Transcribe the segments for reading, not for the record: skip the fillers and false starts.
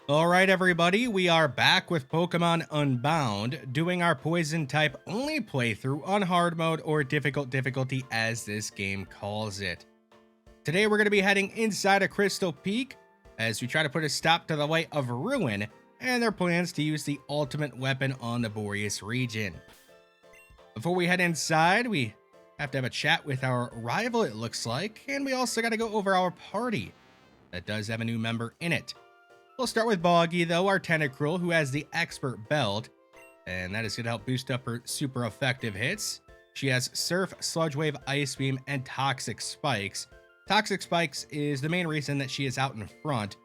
Alright everybody, we are back with Pokemon Unbound, doing our poison type only playthrough on hard mode or difficult difficulty as this game calls it. Today we're going to be heading inside of Crystal Peak as we try to put a stop to the Light of Ruin and their plans to use the ultimate weapon on the Boreas region. Before we head inside, we have to have a chat with our rival it looks like, and we also got to go over our party that does have a new member in it. We'll start with Boggy, though, our Tentacruel, who has the Expert Belt, and that is going to help boost up her super effective hits. She has Surf, Sludge Wave, Ice Beam, and Toxic Spikes. Toxic Spikes is the main reason that she is out in front.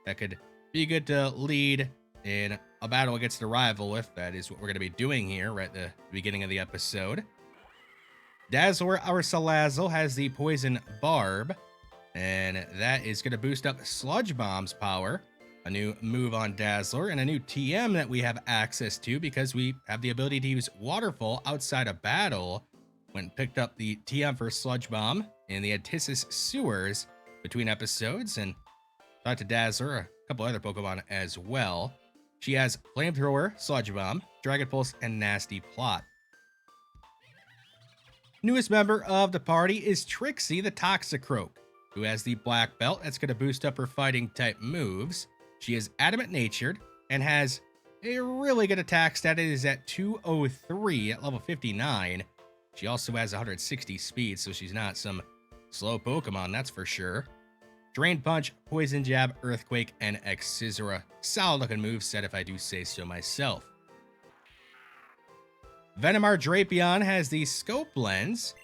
That could be good to lead in a battle against a rival with. That is what we're going to be doing here right at the beginning of the episode. Dazzler, our Salazzle, has the Poison Barb, and that is going to boost up Sludge Bomb's power. A new move on Dazzler, and a new TM that we have access to because we have the ability to use Waterfall outside of battle when picked up the TM for Sludge Bomb in the Antisis Sewers between episodes, and talked to Dazzler, a couple other Pokemon as well. She has Flamethrower, Sludge Bomb, Dragon Pulse, and Nasty Plot. Newest member of the party is Trixie the Toxicroak, who has the Black Belt that's going to boost up her fighting type moves. She is adamant natured and has a really good attack stat. It is at 203 at level 59. She also has 160 speed, so she's not some slow Pokemon, that's for sure. Drain Punch, Poison Jab, Earthquake, and X-Scissora. Solid looking moveset if I do say so myself. Venomar Drapion has the Scope Lens,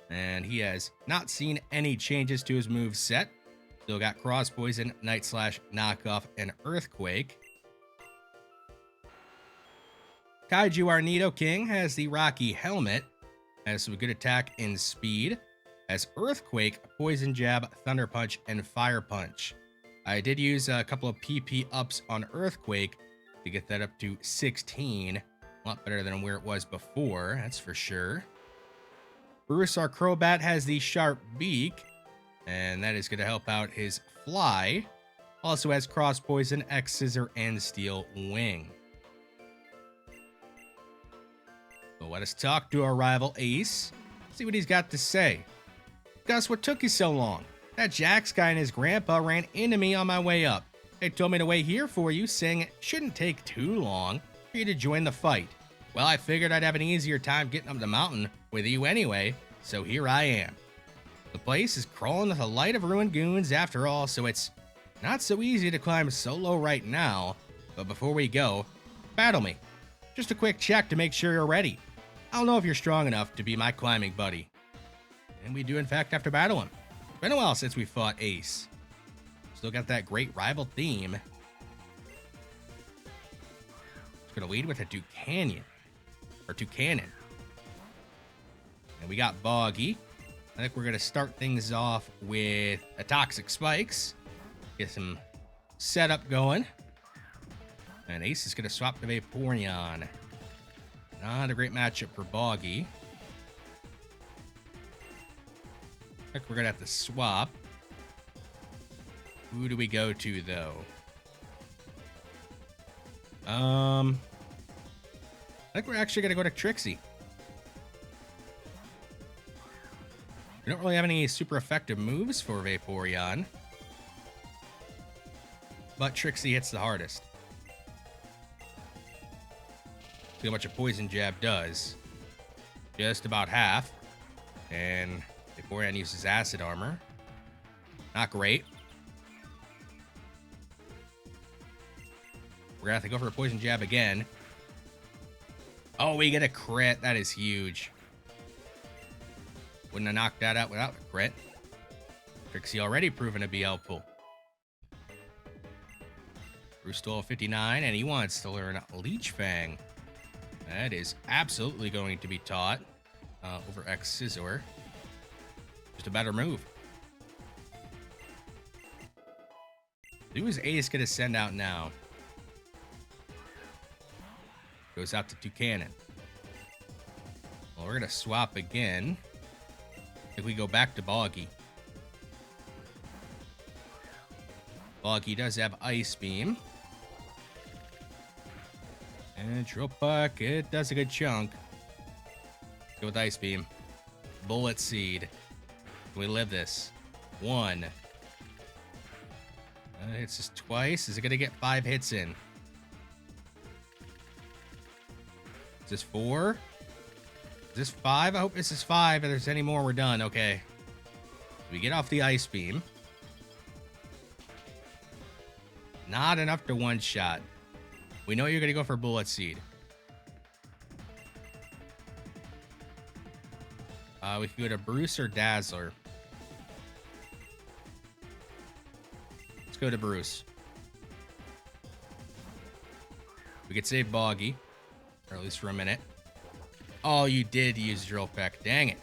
and he has not seen any changes to his moveset. Still got Cross Poison, Night Slash, Knockoff, and Earthquake. Kaiju our Nidoking has the Rocky Helmet, has some good attack and speed, has Earthquake, Poison Jab, Thunder Punch, and Fire Punch. I did use a couple of PP ups on Earthquake to get that up to 16. A lot better than where it was before, that's for sure. Bruce our Crobat has the Sharp Beak, and that is going to help out his Fly. Also has Cross Poison, X-Scissor, and Steel Wing. So let us talk to our rival Ace. See what he's got to say. Gus, what took you so long? That Jax guy and his grandpa ran into me on my way up. They told me to wait here for you, saying it shouldn't take too long for you to join the fight. Well, I figured I'd have an easier time getting up the mountain with you anyway, so here I am. The place is crawling with a light of ruined goons after all, so it's not so easy to climb solo right now. But before we go, battle me. Just a quick check to make sure you're ready. I'll know if you're strong enough to be my climbing buddy. And we do in fact have to battle him. Been a while since we fought Ace. Still got that great rival theme. Just gonna lead with a Toucannon. And we got Boggy. I think we're going to start things off with a Toxic Spikes. Get some setup going. And Ace is going to swap to Vaporeon. Not a great matchup for Boggy. I think we're going to have to swap. Who do we go to, though? I think we're actually going to go to Trixie. We don't really have any super effective moves for Vaporeon, but Trixie hits the hardest. See how much a Poison Jab does. Just about half. And Vaporeon uses Acid Armor. Not great. We're gonna have to go for a Poison Jab again. Oh, we get a crit. That is huge. Wouldn't have knocked that out without the crit. Trixie already proven to be helpful. Bruce stole 59, and he wants to learn Leech Fang. That is absolutely going to be taught over X-Scissor. Just a better move. Who is Ace going to send out now? Goes out to Toucannon. Well, we're going to swap again. If we go back to Boggy. Boggy does have Ice Beam. And drill puck, it does a good chunk. Go with ice beam. Bullet seed. Can we live this? 1. Hits this twice. Is it gonna get 5 hits in? Is this 4? Is this 5? I hope this is 5. If there's any more, we're done. Okay. We get off the ice beam. Not enough to one-shot. We know you're gonna go for bullet seed. We can go to Bruce or Dazzler. Let's go to Bruce. We could save Boggy, or at least for a minute. Oh, you did use drill peck. Dang it.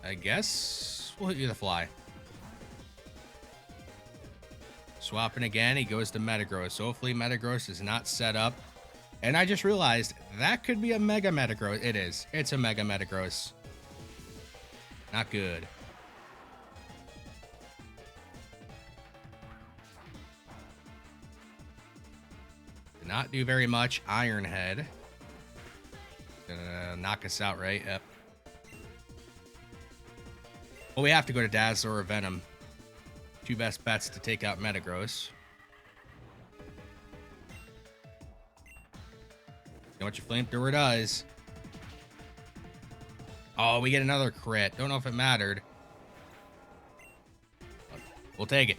I guess we'll hit you the fly. Swapping again, he goes to Metagross. Hopefully Metagross is not set up. And I just realized that could be a Mega Metagross. It is. It's a Mega Metagross. Not good. Did not do very much. Iron Head. Gonna knock us out, right? Yep. Well, we have to go to Dazzler or Venom. 2 best bets to take out Metagross. You know what your flamethrower does? Oh, we get another crit. Don't know if it mattered. We'll take it.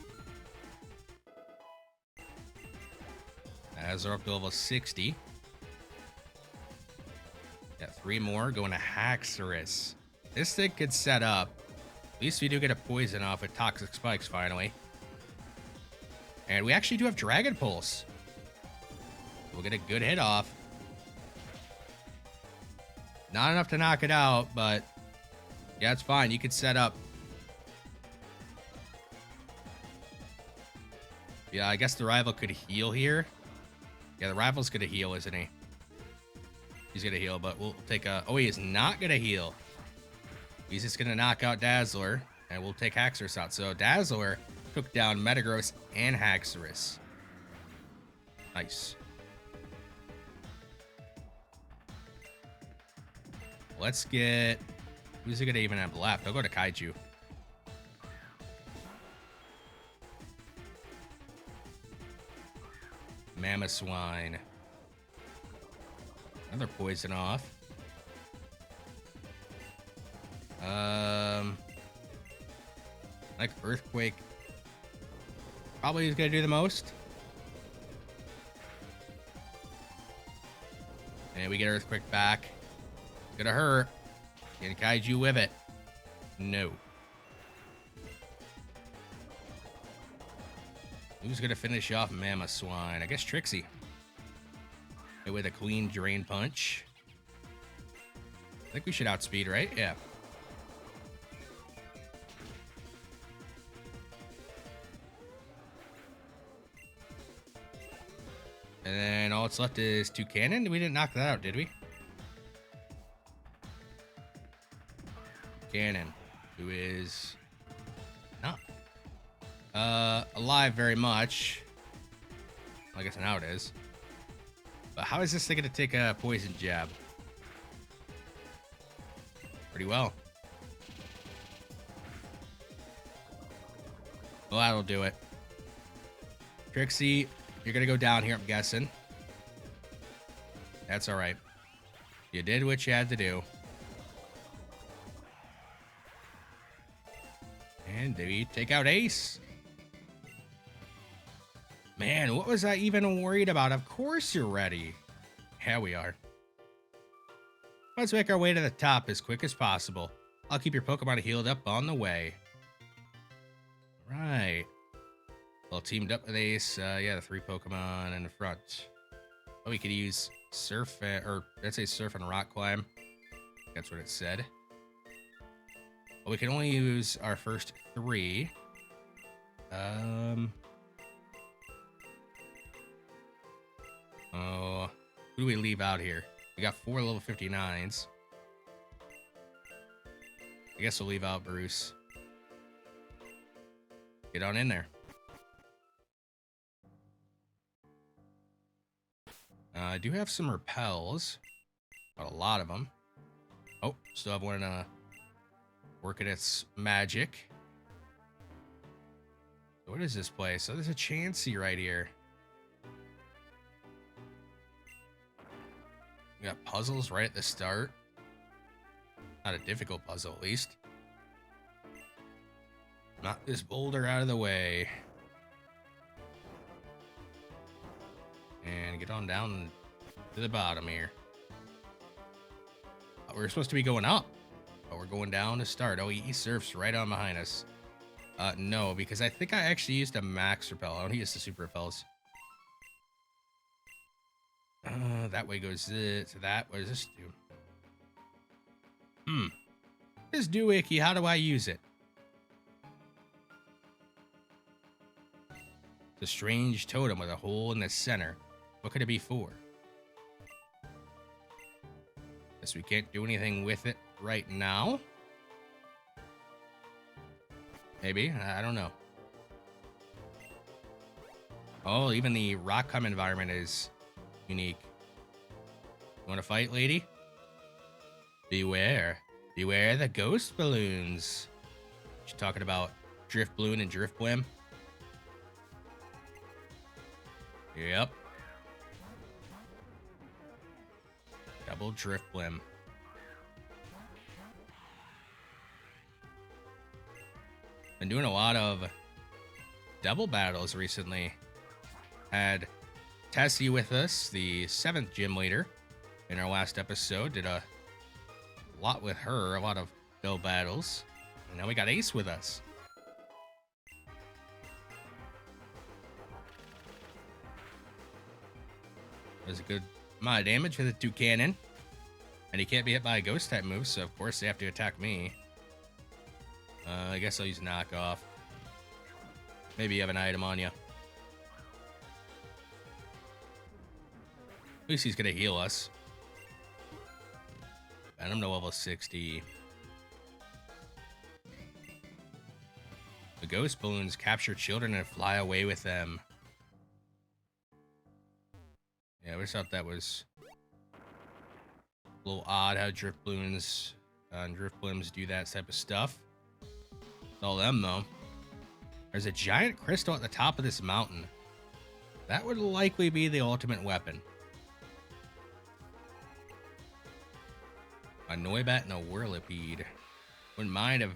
As we're up to level 60. Got 3 more. Going to Haxorus. This thing could set up. At least we do get a poison off with Toxic Spikes finally. And we actually do have Dragon Pulse. We'll get a good hit off. Not enough to knock it out, but yeah, it's fine. You could set up. Yeah, I guess the rival could heal here. Yeah, the rival's gonna heal, isn't he? He's gonna heal, but we'll take a... Oh, he is not gonna heal. He's just gonna knock out Dazzler, and we'll take Haxorus out. So Dazzler took down Metagross and Haxorus. Nice. Let's get... Who's he gonna even have left? I'll go to Kaiju. Mamoswine. Another poison off. Like Earthquake. Probably is gonna do the most. And we get Earthquake back. Gonna hurt. Can Kaiju with it? No. Who's gonna finish off Mamoswine? I guess Trixie. With a clean Drain Punch. I think we should outspeed, right? Yeah. And then all that's left is 2 Cannon. We didn't knock that out, did we? Cannon, who is not alive very much. I guess now it is. But how is this thing gonna take a poison jab? Pretty well. Well, that'll do it. Trixie, you're gonna go down here, I'm guessing. That's all right. You did what you had to do. And do you take out Ace? Man, what was I even worried about? Of course you're ready. Yeah, we are. Let's make our way to the top as quick as possible. I'll keep your Pokemon healed up on the way. Right. Well, teamed up with Ace. Yeah, the 3 Pokemon in the front. Oh, we could use Surf, or let's say Surf and Rock Climb. That's what it said. Well, we can only use our first 3. Oh, who do we leave out here? We got 4 level 59s. I guess we'll leave out Bruce. Get on in there. I do have some repels, but a lot of them. Oh, still have one working its magic. What is this place? Oh, there's a Chansey right here. We got puzzles right at the start. Not a difficult puzzle, at least. Knock this boulder out of the way. And get on down to the bottom here. We're supposed to be going up, but we're going down to start. Oh, he surfs right on behind us. No, because I think I actually used a max repel. I don't use the super repels. That way goes this, that. What does this do? This doohickey, how do I use it? It's a strange totem with a hole in the center. What could it be for? Guess we can't do anything with it right now. Maybe, I don't know. Oh, even the rock climb environment is unique. You want to fight, lady? Beware. Beware the ghost balloons. She's talking about Drift Balloon and Drift Blim. Yep. Double Drift Blim. Been doing a lot of double battles recently. Had Tessie with us, the 7th gym leader, in our last episode. Did a lot with her, a lot of double battles. And now we got Ace with us. Does a good amount of damage with the 2 cannon. And he can't be hit by a ghost type move, so of course they have to attack me. I guess I'll use knockoff. Maybe you have an item on you. At least he's gonna heal us. Venom to level 60. The ghost balloons capture children and fly away with them. Yeah, I always thought that was a little odd how drift balloons and drift blims do that type of stuff. It's all them though. There's a giant crystal at the top of this mountain. That would likely be the ultimate weapon. A Noibat and a Whirlipede. Wouldn't mind if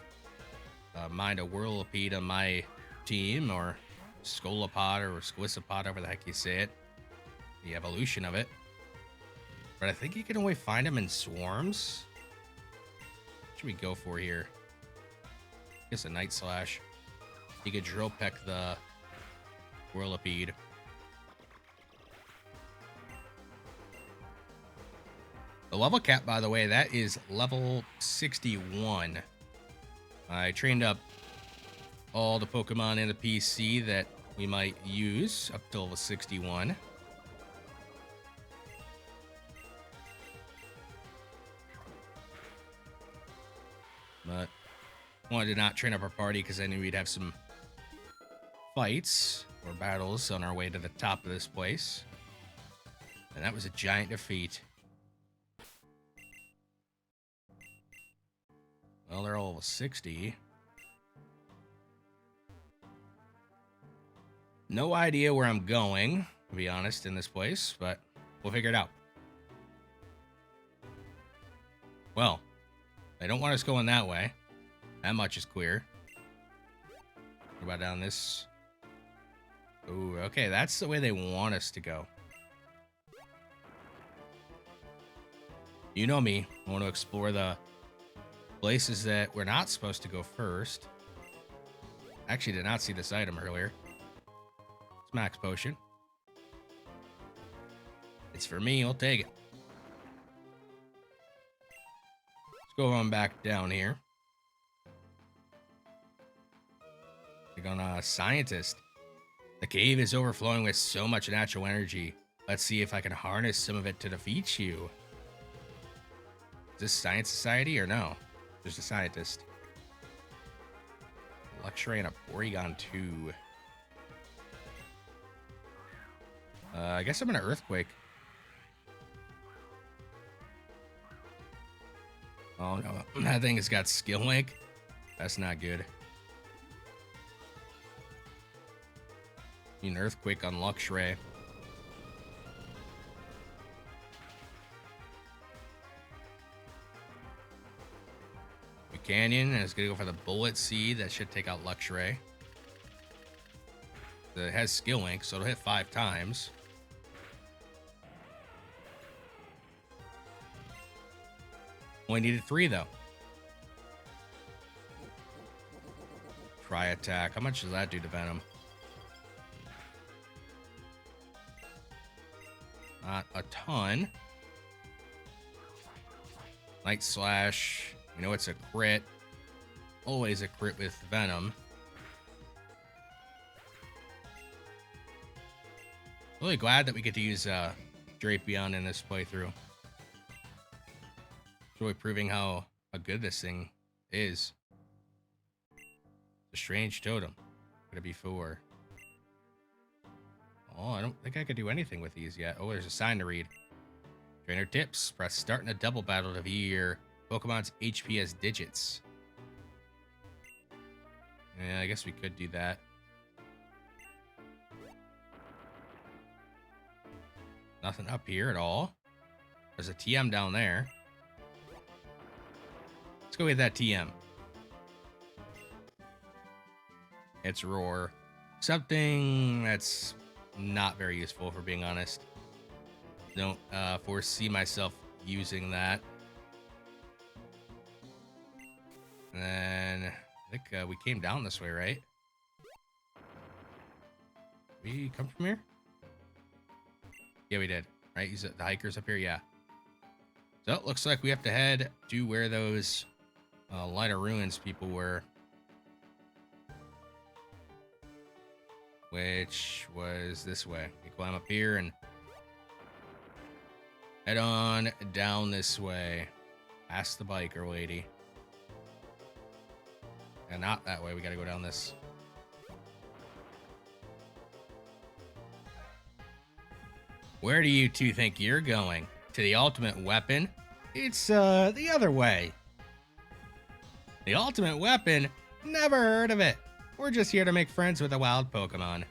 mind a Whirlipede on my team, or Scolopod or Squisopod, however the heck you say it. The evolution of it. But I think you can only find them in swarms. What should we go for here? I guess a Night Slash. You could drill peck the Whirlipede. The level cap, by the way, that is level 61. I trained up all the Pokemon in the PC that we might use up to level 61. But wanted to not train up our party because I knew we'd have some fights or battles on our way to the top of this place. And that was a giant defeat. Well, they're all 60. No idea where I'm going, to be honest, in this place, but we'll figure it out. Well, they don't want us going that way. That much is clear. What about down this? Ooh, okay, that's the way they want us to go. You know me. I want to explore the places that we're not supposed to go first. Actually, did not see this item earlier. It's Max Potion. It's for me. I'll take it. Let's go on back down here. We're on a scientist. The cave is overflowing with so much natural energy. Let's see if I can harness some of it to defeat you. Is this Science Society or no? Just a scientist. Luxury and a Porygon 2. I guess I'm gonna Earthquake. Oh no, that thing has got skill link. That's not good. An earthquake on Luxray. Canyon, and it's gonna go for the bullet seed. That should take out Luxray. It has skill link, so it'll hit 5 times. Only needed 3 though. Try attack. How much does that do to Venom? Not a ton. Night Slash. You know it's a crit. Always a crit with Venom. Really glad that we get to use Drapion in this playthrough. It's really proving how good this thing is. A strange totem. Gonna be 4. Oh, I don't think I could do anything with these yet. Oh, there's a sign to read. Trainer tips. Press start in a double battle to view your Pokemon's HP as digits. Yeah, I guess we could do that. Nothing up here at all. There's a TM down there. Let's go with that TM. It's Roar. Something that's not very useful, for being honest. Don't foresee myself using that. And then I think we came down this way, right? We come from here? Yeah, we did. Right? The hikers up here? Yeah. So it looks like we have to head to where those Light of Ruins people were. Which was this way. We climb up here and head on down this way. Past the biker lady. And not that way. We gotta go down this. Where do you two think you're going? To the ultimate weapon? It's the other way. The ultimate weapon? Never heard of it. We're just here to make friends with a wild Pokemon.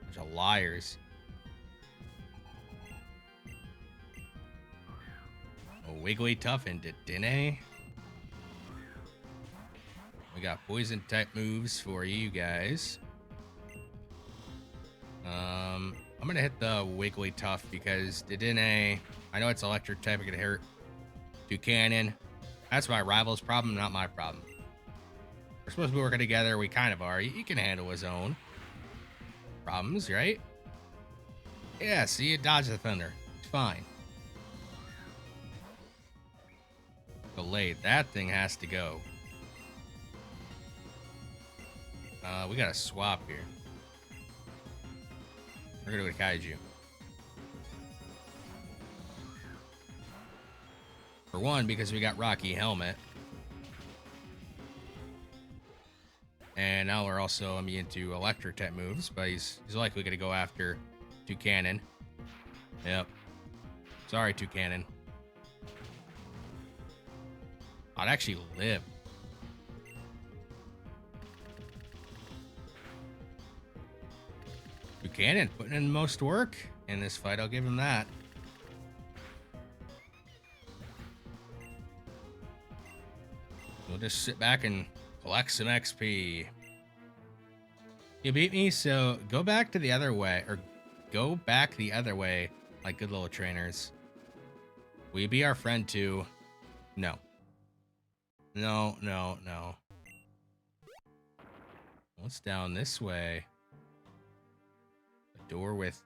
Bunch of liars. A Wigglytuff and Dedenne. We got poison type moves for you guys. I'm gonna hit the Wigglytuff because Dedenne, I know it's electric type, it could hurt. Toucannon. That's my rival's problem, not my problem. We're supposed to be working together. We kind of are. He can handle his own problems, right? Yeah, see, it dodged the thunder. It's fine. Delayed. That thing has to go. We got to swap here. We're going to go to Kaiju. For one, because we got Rocky Helmet. And now we're also immune to electric type moves, but he's likely going to go after Toucannon. Yep. Sorry, Toucannon. I'd actually live. Toucannon putting in the most work in this fight. I'll give him that. We'll just sit back and collect some XP. You beat me, so go back to the other way, or go back the other way, like good little trainers. Will you be our friend too? No. No, no, no. What's down this way? A door with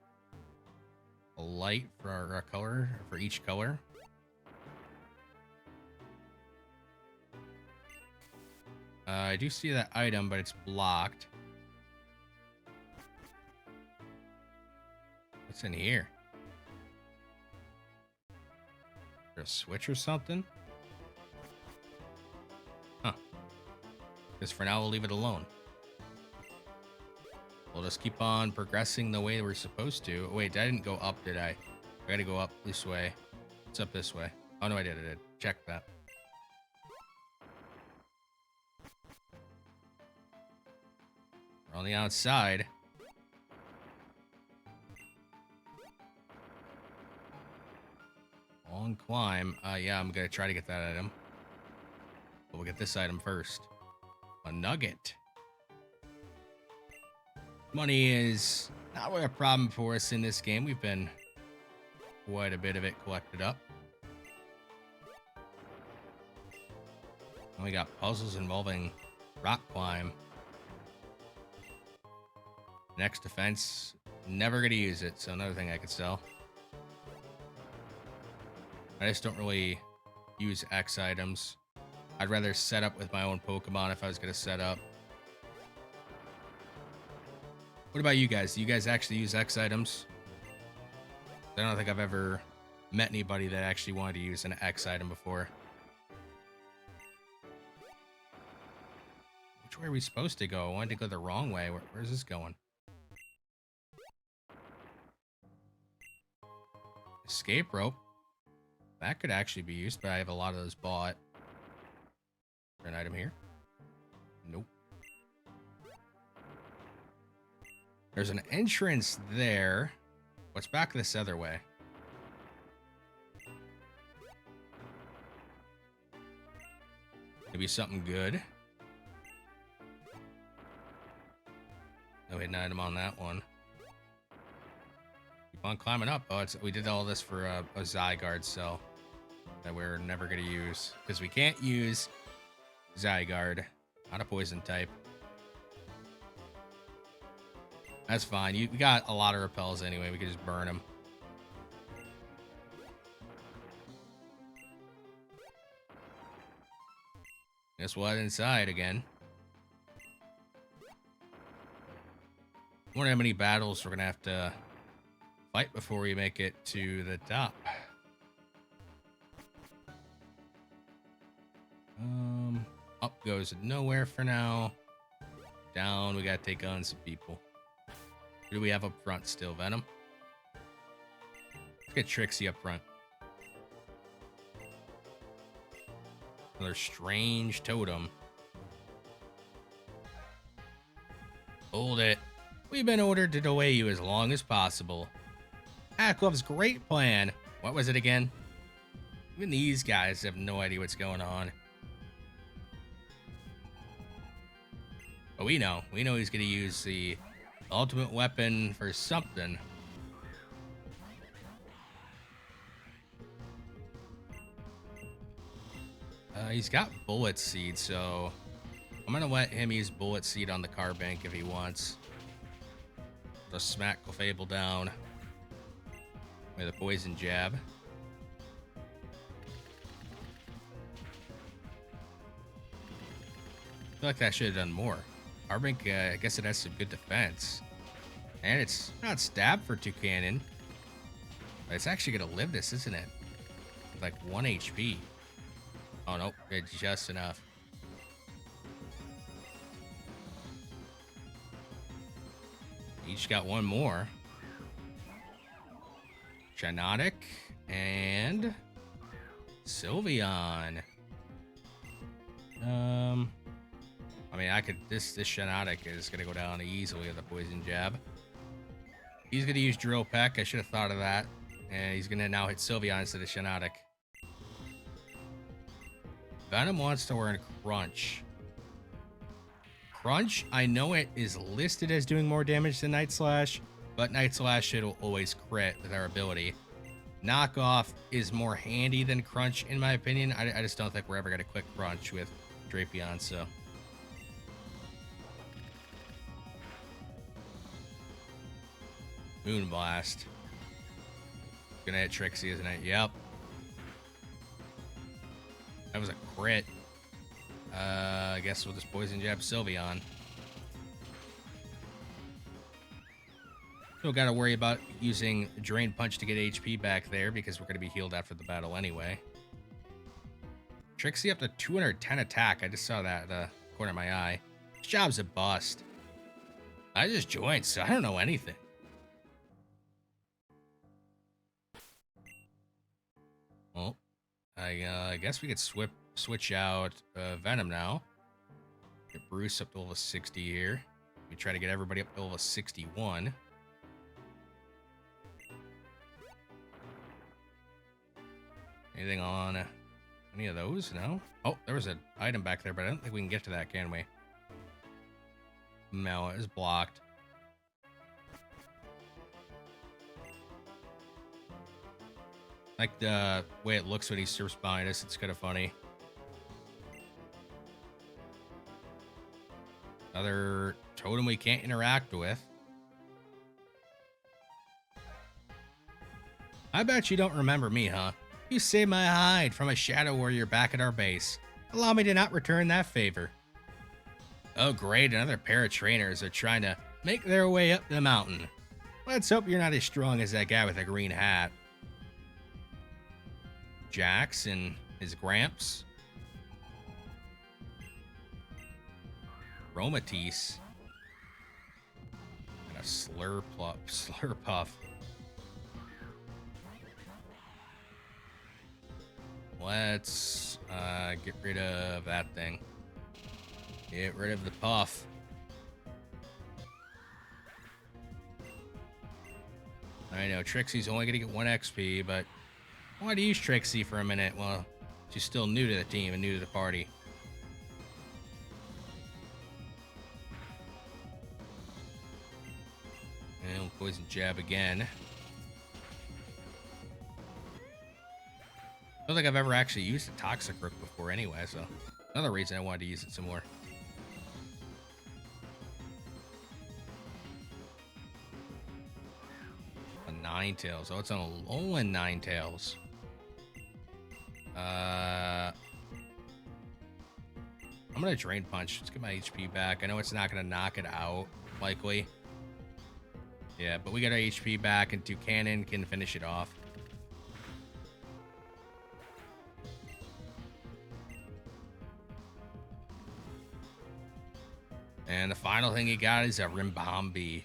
a light for our color, for each color. I do see that item, but it's blocked. What's in here? Is there a switch or something? Huh. Because for now, we'll leave it alone. We'll just keep on progressing the way we're supposed to. Oh, wait, I didn't go up, did I? I gotta go up this way. It's up this way. Oh, no, I did. Check that. We're on the outside. Long climb. Yeah, I'm going to try to get that item. But we'll get this item first. A nugget. Money is not really a problem for us in this game. We've been quite a bit of it collected up. And we got puzzles involving rock climb. Next defense, never gonna use it, so another thing I could sell. I just don't really use X items. I'd rather set up with my own Pokemon if I was gonna set up. What about you guys? Do you guys actually use X items? I don't think I've ever met anybody that actually wanted to use an X item before. Which way are we supposed to go? I wanted to go the wrong way. Where's this going? Escape rope. That could actually be used, but I have a lot of those bought. Is there an item here? Nope. There's an entrance there. What's back this other way? Maybe something good. No hidden item on that one. Keep on climbing up. Oh, we did all this for a Zygarde cell that we're never going to use because we can't use Zygarde. Not a poison type. That's fine. We got a lot of repels anyway. We could just burn them. Guess we'll head inside again. I wonder how many battles we're going to have to fight before we make it to the top. Up goes nowhere for now. Down, we got to take on some people. Who do we have up front still? Venom? Let's get Trixie up front. Another strange totem. Hold it. We've been ordered to delay you as long as possible. Aklov's great plan. What was it again? Even these guys have no idea what's going on. But we know. We know he's going to use the ultimate weapon for something. He's got Bullet Seed, so I'm going to let him use Bullet Seed on the Carbink if he wants. Just smack Clefable down with a Poison Jab. I feel like that should have done more. Carbink, I guess it has some good defense. And it's not stab for 2 cannon. But it's actually going to live this, isn't it? With like 1 HP. Oh, nope. It's just enough. Each got 1 more. Shiinotic and Sylveon. I mean, this Shiinotic is gonna go down easily with a Poison Jab. He's gonna use Drill Peck. I should have thought of that. And he's gonna now hit Sylveon instead of Shiinotic. Venom wants to learn Crunch. Crunch, I know it is listed as doing more damage than Night Slash, but Night Slash should always crit with our ability. Knockoff is more handy than Crunch, in my opinion. I just don't think we're ever going to quick Crunch with Drapion, so. Moonblast. Gonna hit Trixie, isn't it? Yep. That was a crit. I guess we'll just Poison Jab Sylveon. Still got to worry about using Drain Punch to get HP back there because we're going to be healed after the battle anyway. Trixie up to 210 attack. I just saw that the corner of my eye. This job's a bust. I just joined, so I don't know anything. Well, guess we could switch out Venom now. Get Bruce up to level 60 here. We try to get everybody up to level 61. Anything on any of those? No? Oh, there was an item back there, but I don't think we can get to that, can we? No, it is blocked. Like the way it looks when he surfs behind us, it's kind of funny. Another totem we can't interact with. I bet you don't remember me, huh? You saved my hide from a shadow warrior back at our base. Allow me to not return that favor. Oh great, another pair of trainers are trying to make their way up the mountain. Let's hope you're not as strong as that guy with a green hat. Jax and his Gramps. Romatisse. And a Slurpuff. Let's get rid of that thing. Get rid of the Puff. I know Trixie's only going to get 1 XP, but I wanted to use Trixie for a minute. Well, she's still new to the team and new to the party. And poison jab again. I don't think I've ever actually used a Toxic Rook before anyway, so another reason I wanted to use it some more. A Ninetales. Oh, it's on a Alolan Ninetales. I'm gonna Drain Punch. Let's get my HP back. I know it's not gonna knock it out, likely. Yeah, but we got our HP back, and Toucannon can finish it off. And the final thing he got is a Rimbombi.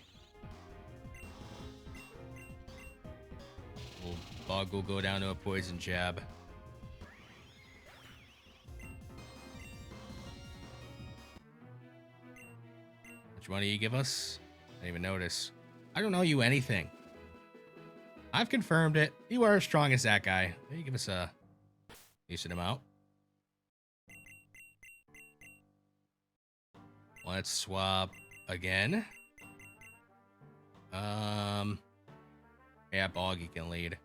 Bug will go down to a poison jab. Which one do you give us? I didn't even notice. I don't know you anything. I've confirmed it. You are as strong as that guy. You give us a decent amount. Let's swap again. Yeah, Boggy can lead.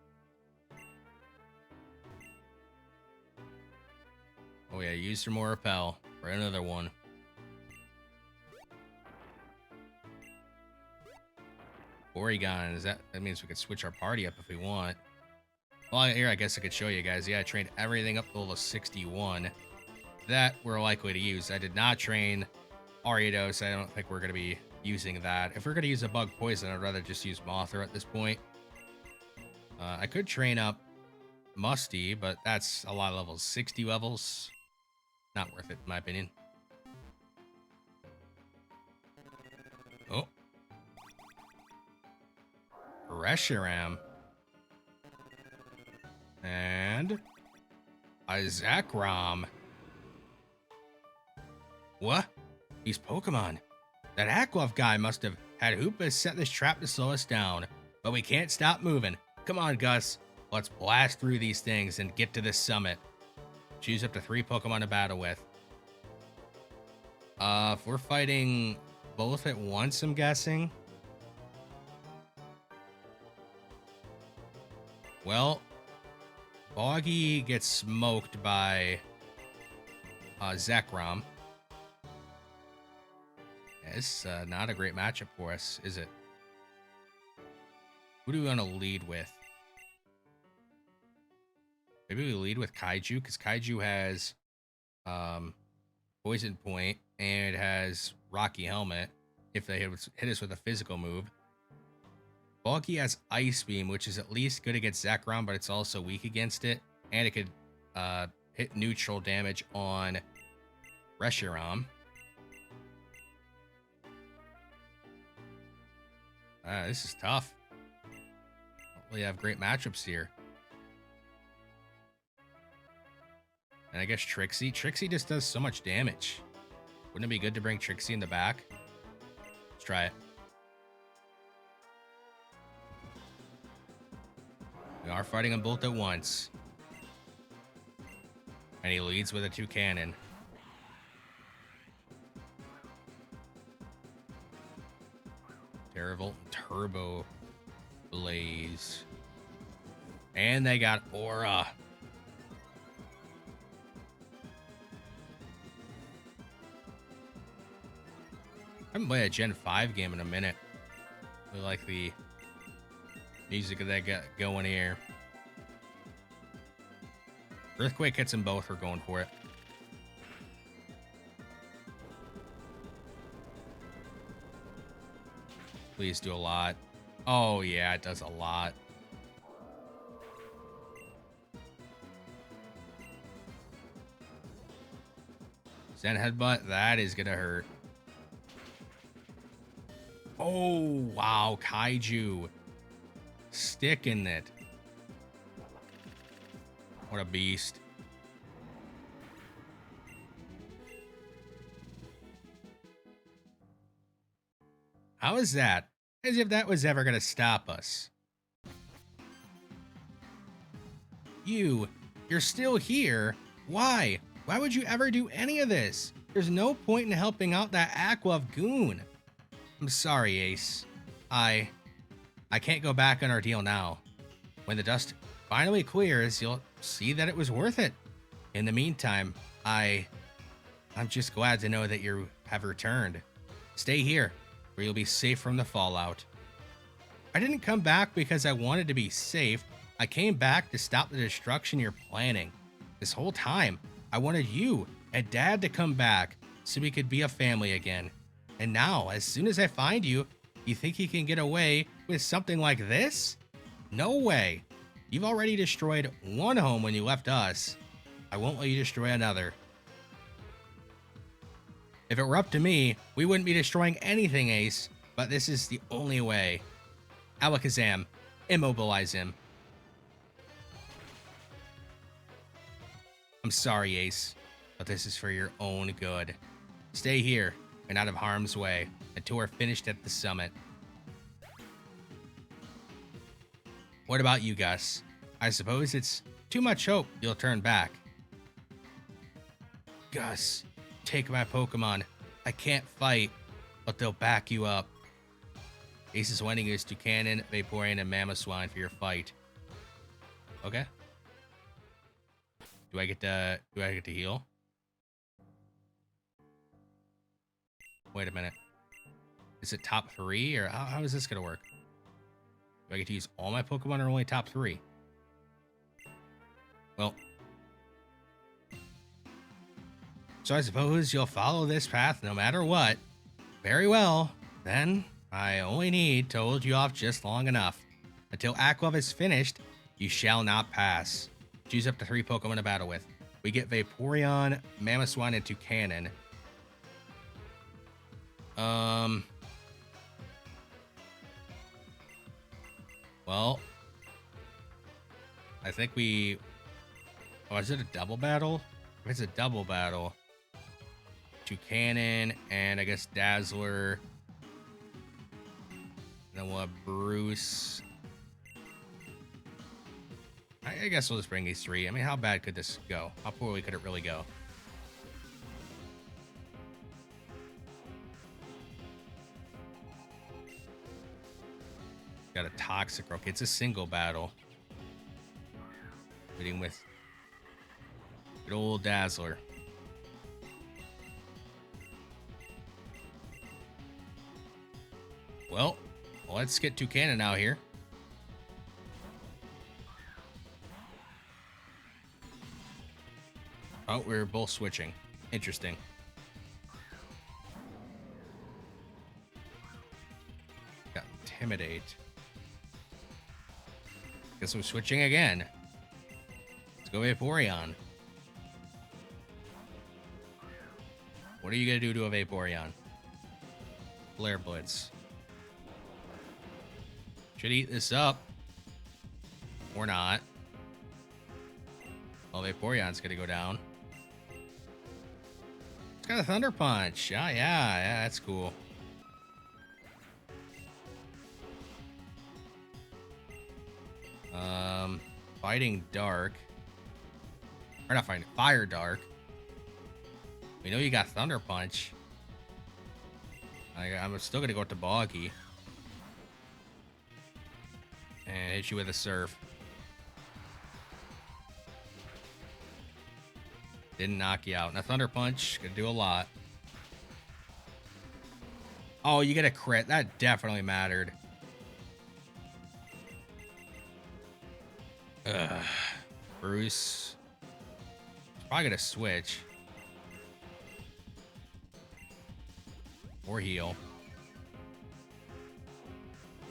Oh yeah, use some more repel for another one. Porygon, that means we could switch our party up if we want. Well, here I guess I could show you guys. Yeah, I trained everything up to level 61. That we're likely to use. I did not train Ariados. I don't think we're going to be using that. If we're going to use a Bug Poison, I'd rather just use Mothra at this point. I could train up Musty, but that's a lot of levels. 60 levels. Not worth it, in my opinion. Oh. Reshiram. And a Zekrom. What? These Pokemon. That Aquav guy must have had Hoopas set this trap to slow us down. But we can't stop moving. Come on, Gus. Let's blast through these things and get to this summit. Choose up to 3 Pokemon to battle with. If we're fighting both at once, I'm guessing. Well, Boggy gets smoked by Zekrom. It's not a great matchup for us, is it? Who do we want to lead with? Maybe we lead with Kaiju, because Kaiju has Poison Point and it has Rocky Helmet if they hit us with a physical move. Boggy has Ice Beam, which is at least good against Zekrom, but it's also weak against it. And it could hit neutral damage on Reshiram. This is tough. Don't really have great matchups here. And I guess Trixie. Trixie just does so much damage. Wouldn't it be good to bring Trixie in the back? Let's try it. We are fighting them both at once. And he leads with a 2 cannon. Terravolt and Turbo Blaze. And they got Aura. I haven't played a Gen 5 game in a minute. I like the music that got going here. Earthquake hits them both. We're going for it. Please do a lot. Oh, yeah, it does a lot. Zen Headbutt, that is going to hurt. Oh, wow, Kaiju. Sticking it. What a beast. How is that? As if that was ever going to stop us. You're still here? Why? Why would you ever do any of this? There's no point in helping out that Aqua goon. I'm sorry, Ace. I can't go back on our deal now. When the dust finally clears, you'll see that it was worth it. In the meantime, I'm just glad to know that you have returned. Stay here, where you'll be safe from the fallout. I didn't come back because I wanted to be safe. I came back to stop the destruction you're planning. This whole time, I wanted you and Dad to come back so we could be a family again. And now, as soon as I find you, you think you can get away with something like this? No way. You've already destroyed one home when you left us. I won't let you destroy another. If it were up to me, we wouldn't be destroying anything, Ace, but this is the only way. Alakazam, immobilize him. I'm sorry, Ace, but this is for your own good. Stay here and out of harm's way until we're finished at the summit. What about you, Gus? I suppose it's too much hope you'll turn back. Gus, take my Pokemon. I can't fight, but they'll back you up. Ace is winning his Toucanon, Vaporeon, and Mamoswine for your fight. Okay. Do I get to heal? Wait a minute. Is it top 3 or how is this gonna work? Do I get to use all my Pokemon or only top 3? Well, so I suppose you'll follow this path no matter what. Very well. Then I only need to hold you off just long enough. Until Aqua is finished, you shall not pass. Choose up to 3 Pokemon to battle with. We get Vaporeon, Mamoswine, and Toucanon. Well, I think we... Oh, is it a double battle? If it's a double battle, Toucanon and I guess Dazzler. And then we'll have Bruce. I guess we'll just bring these 3. I mean, how bad could this go? How poorly could it really go? Got a Toxic Rock. It's a single battle. Meeting with good old Dazzler. Well, let's get Toucanon out here. Oh, we're both switching. Interesting. Got Intimidate. Guess we're switching again. Let's go Vaporeon. What are you going to do to a Vaporeon? Flare Blitz. Should eat this up. Or not. Well, Vaporeon's going to go down. It's got a Thunder Punch. Yeah, that's cool. Fighting Dark. Or not fighting, Fire Dark. We know you got Thunder Punch. I'm still gonna go with the Boggy. And hit you with a Surf. Didn't knock you out. And a Thunder Punch could do a lot. Oh, you get a crit. That definitely mattered. Ugh. Bruce. He's probably gonna switch. Or heal.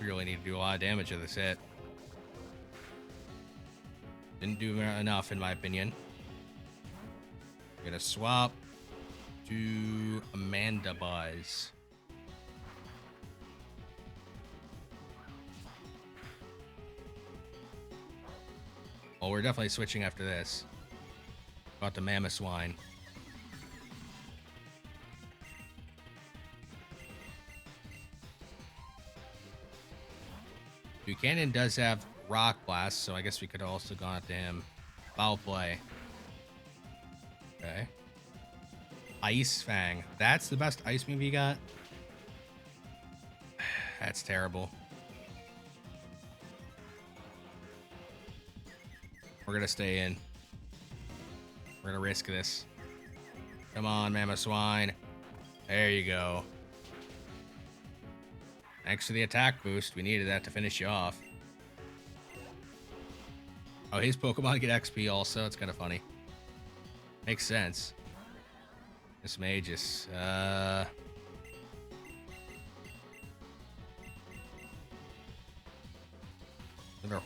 We really need to do a lot of damage with this hit. Didn't do enough, in my opinion. Gonna swap to Amanda Buzz. Well, we're definitely switching after this. About the Mammoth Swine. Buchanan does have Rock Blast, so I guess we could also go after him. Foul play. Okay. Ice Fang. That's the best ice move you got? That's terrible. We're gonna stay in. We're gonna risk this. Come on, Mammoth Swine. There you go. Thanks for the attack boost. We needed that to finish you off. Oh, his Pokemon get XP also. It's kind of funny. Makes sense. This Magus. Another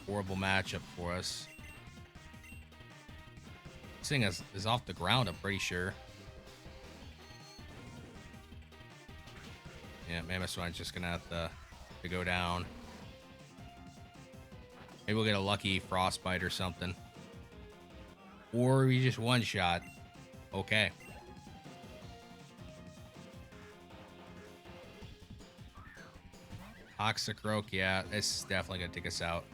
horrible matchup for us. This thing is off the ground, I'm pretty sure. Yeah, Mammoth Swine's just gonna have to go down. Maybe we'll get a lucky Frostbite or something. Or we just one-shot. Okay. Toxicroak, yeah, this is definitely gonna take us out.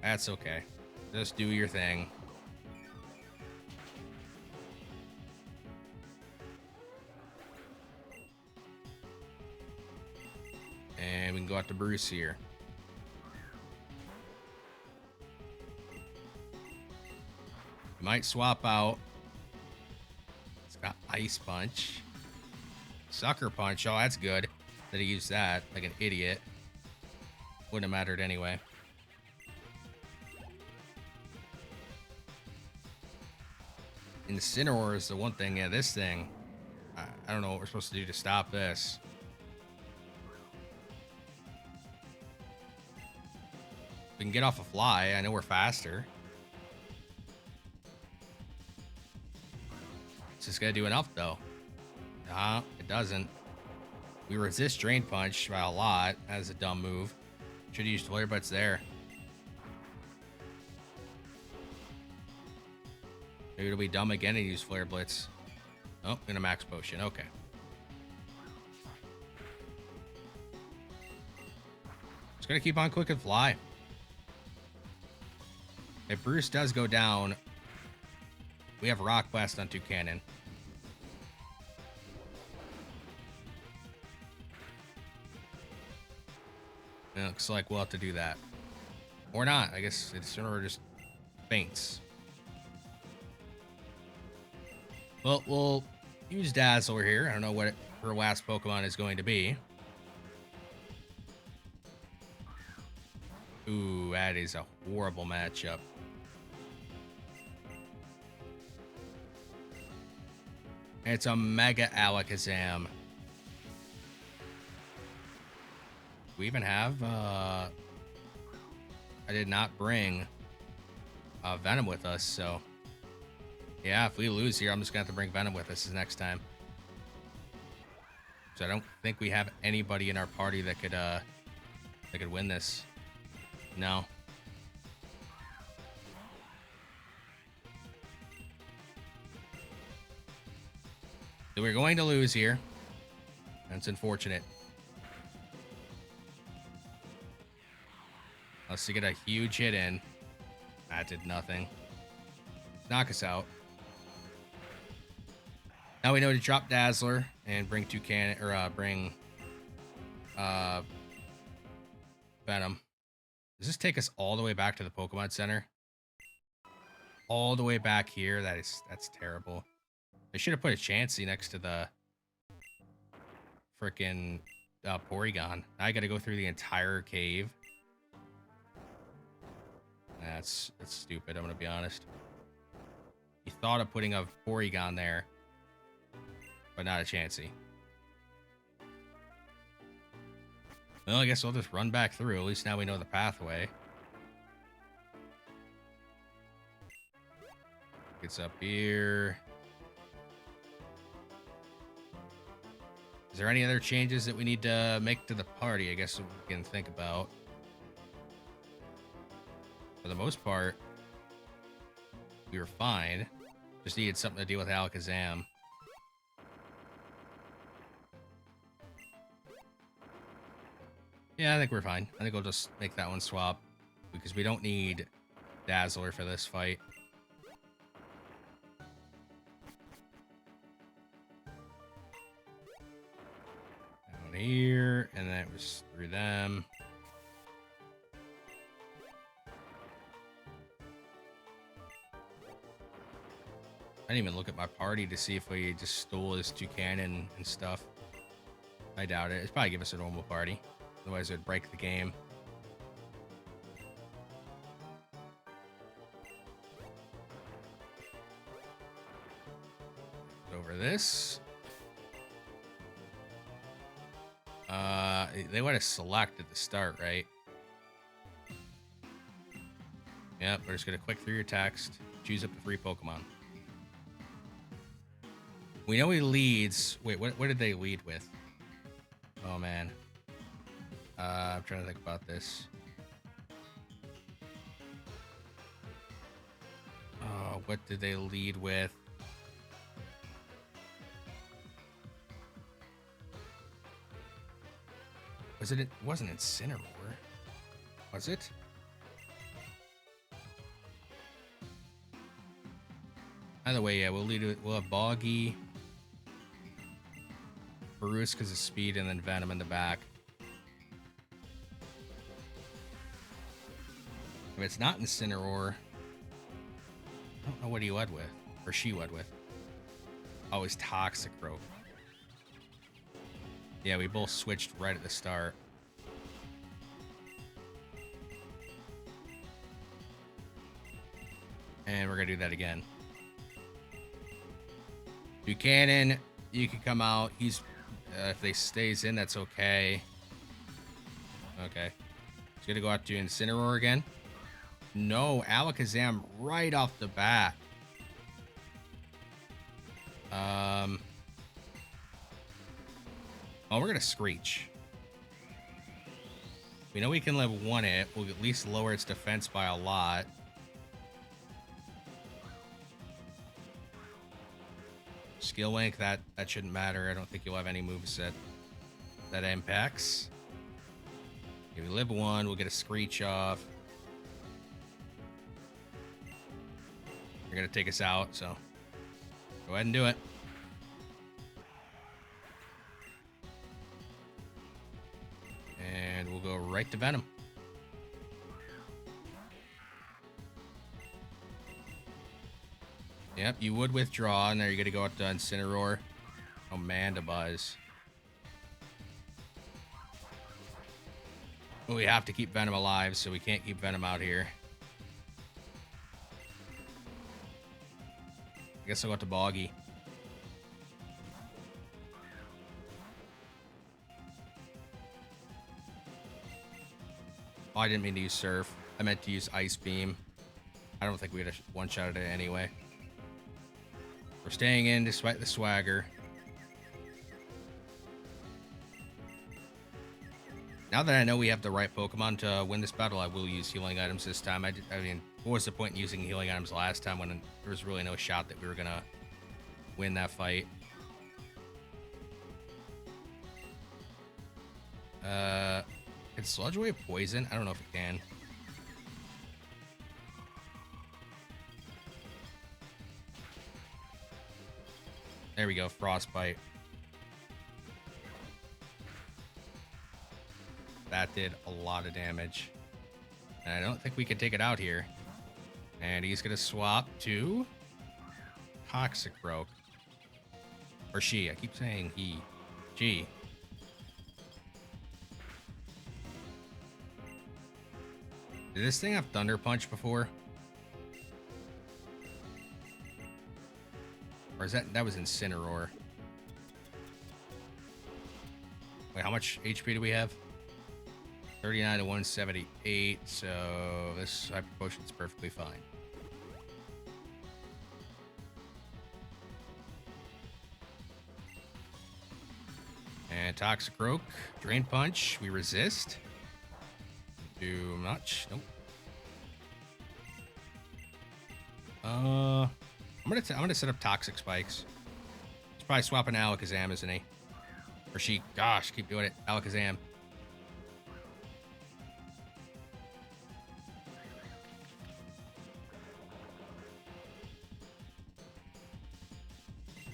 That's okay. Just do your thing. And we can go out to Bruce here. We might swap out. It's got Ice Punch. Sucker Punch. Oh, that's good that he used that like an idiot. Wouldn't have mattered anyway. Incineroar is the one thing. Yeah, this thing. I don't know what we're supposed to do to stop this. We can get off a fly. I know we're faster. It's just gonna do enough though. Nah, it doesn't. We resist Drain Punch by a lot. That is a dumb move. Should have used Flare Blitz there. Maybe it'll be dumb again and use Flare Blitz. Oh, in a Max Potion. Okay. Just gonna keep on Quick and Fly. If Bruce does go down, we have Rock Blast on Toucannon. It looks like we'll have to do that. Or not. I guess it's sort of just faints. Well, we'll use Dazzler here. I don't know what her last Pokemon is going to be. Ooh, that is a horrible matchup. It's a Mega Alakazam. We even have, I did not bring Venom with us, so yeah, if we lose here, I'm just gonna have to bring Venom with us next time. So I don't think we have anybody in our party that could win this. No. So we're going to lose here. That's unfortunate. Unless you get a huge hit in. That did nothing. Knock us out. Now we know to drop Dazzler and bring Toucan or bring Venom. Does this take us all the way back to the Pokemon Center? All the way back here? That's terrible. I should have put a Chansey next to the frickin' Porygon. Now I gotta go through the entire cave. That's stupid, I'm gonna be honest. You thought of putting a Porygon there, but not a Chansey. Well, I guess we'll just run back through. At least now we know the pathway. It's up here. Is there any other changes that we need to make to the party? I guess we can think about. For the most part, we were fine. Just needed something to deal with Alakazam. Yeah, I think we're fine. I think we'll just make that one swap because we don't need Dazzler for this fight. Down here, and then it was through them. I didn't even look at my party to see if we just stole his Toucan and stuff. I doubt it. It'd probably give us a normal party. Otherwise, it would break the game. Over this. They would have selected at the start, right? Yep, we're just going to click through your text. Choose up to 3 Pokemon. We know he leads. Wait, what did they lead with? Oh, man. I'm trying to think about this. Oh, what did they lead with? It wasn't Incineroar. Was it? Either way, yeah, we'll lead it. We'll have Boggy, Bruce because of speed, and then Venom in the back. If it's not Incineroar, I don't know what he led with, or she led with. Oh, it's Toxicroak. Yeah, we both switched right at the start. And we're gonna do that again. Buchanan, you can come out. He's if they stays in, that's okay. Okay. He's gonna go out to Incineroar again. No, Alakazam right off the bat. Oh, we're gonna Screech. We know we can live 1 hit. We'll at least lower its defense by a lot. Skill link, that shouldn't matter. I don't think you'll have any moveset that impacts. If we live 1, we'll get a Screech off. You're gonna take us out, so go ahead and do it. And we'll go right to Venom. Yep, you would withdraw, and there you're gonna go out to Incineroar. Oh man, Buzz. Well, we have to keep Venom alive, so we can't keep Venom out here. I guess I'll go to Boggy. Oh, I didn't mean to use Surf. I meant to use Ice Beam. I don't think we'd have one-shotted it anyway. We're staying in despite the swagger. Now that I know we have the right Pokemon to win this battle, I will use healing items this time. I mean, what was the point in using healing items last time when there was really no shot that we were going to win that fight? Can Sludge Wave poison? I don't know if it can. There we go, Frostbite. That did a lot of damage. And I don't think we can take it out here. And he's gonna swap to Toxicroak. Or she, I keep saying he. She. Did this thing have Thunder Punch before? Or is that was Incineroar? Wait, how much HP do we have? 39 to 178, so this Hyper Potion's perfectly fine. And Toxicroak, Drain Punch, we resist. Too much, nope. I'm gonna set up Toxic Spikes. He's probably swapping Alakazam, isn't he? Or she, gosh, keep doing it, Alakazam.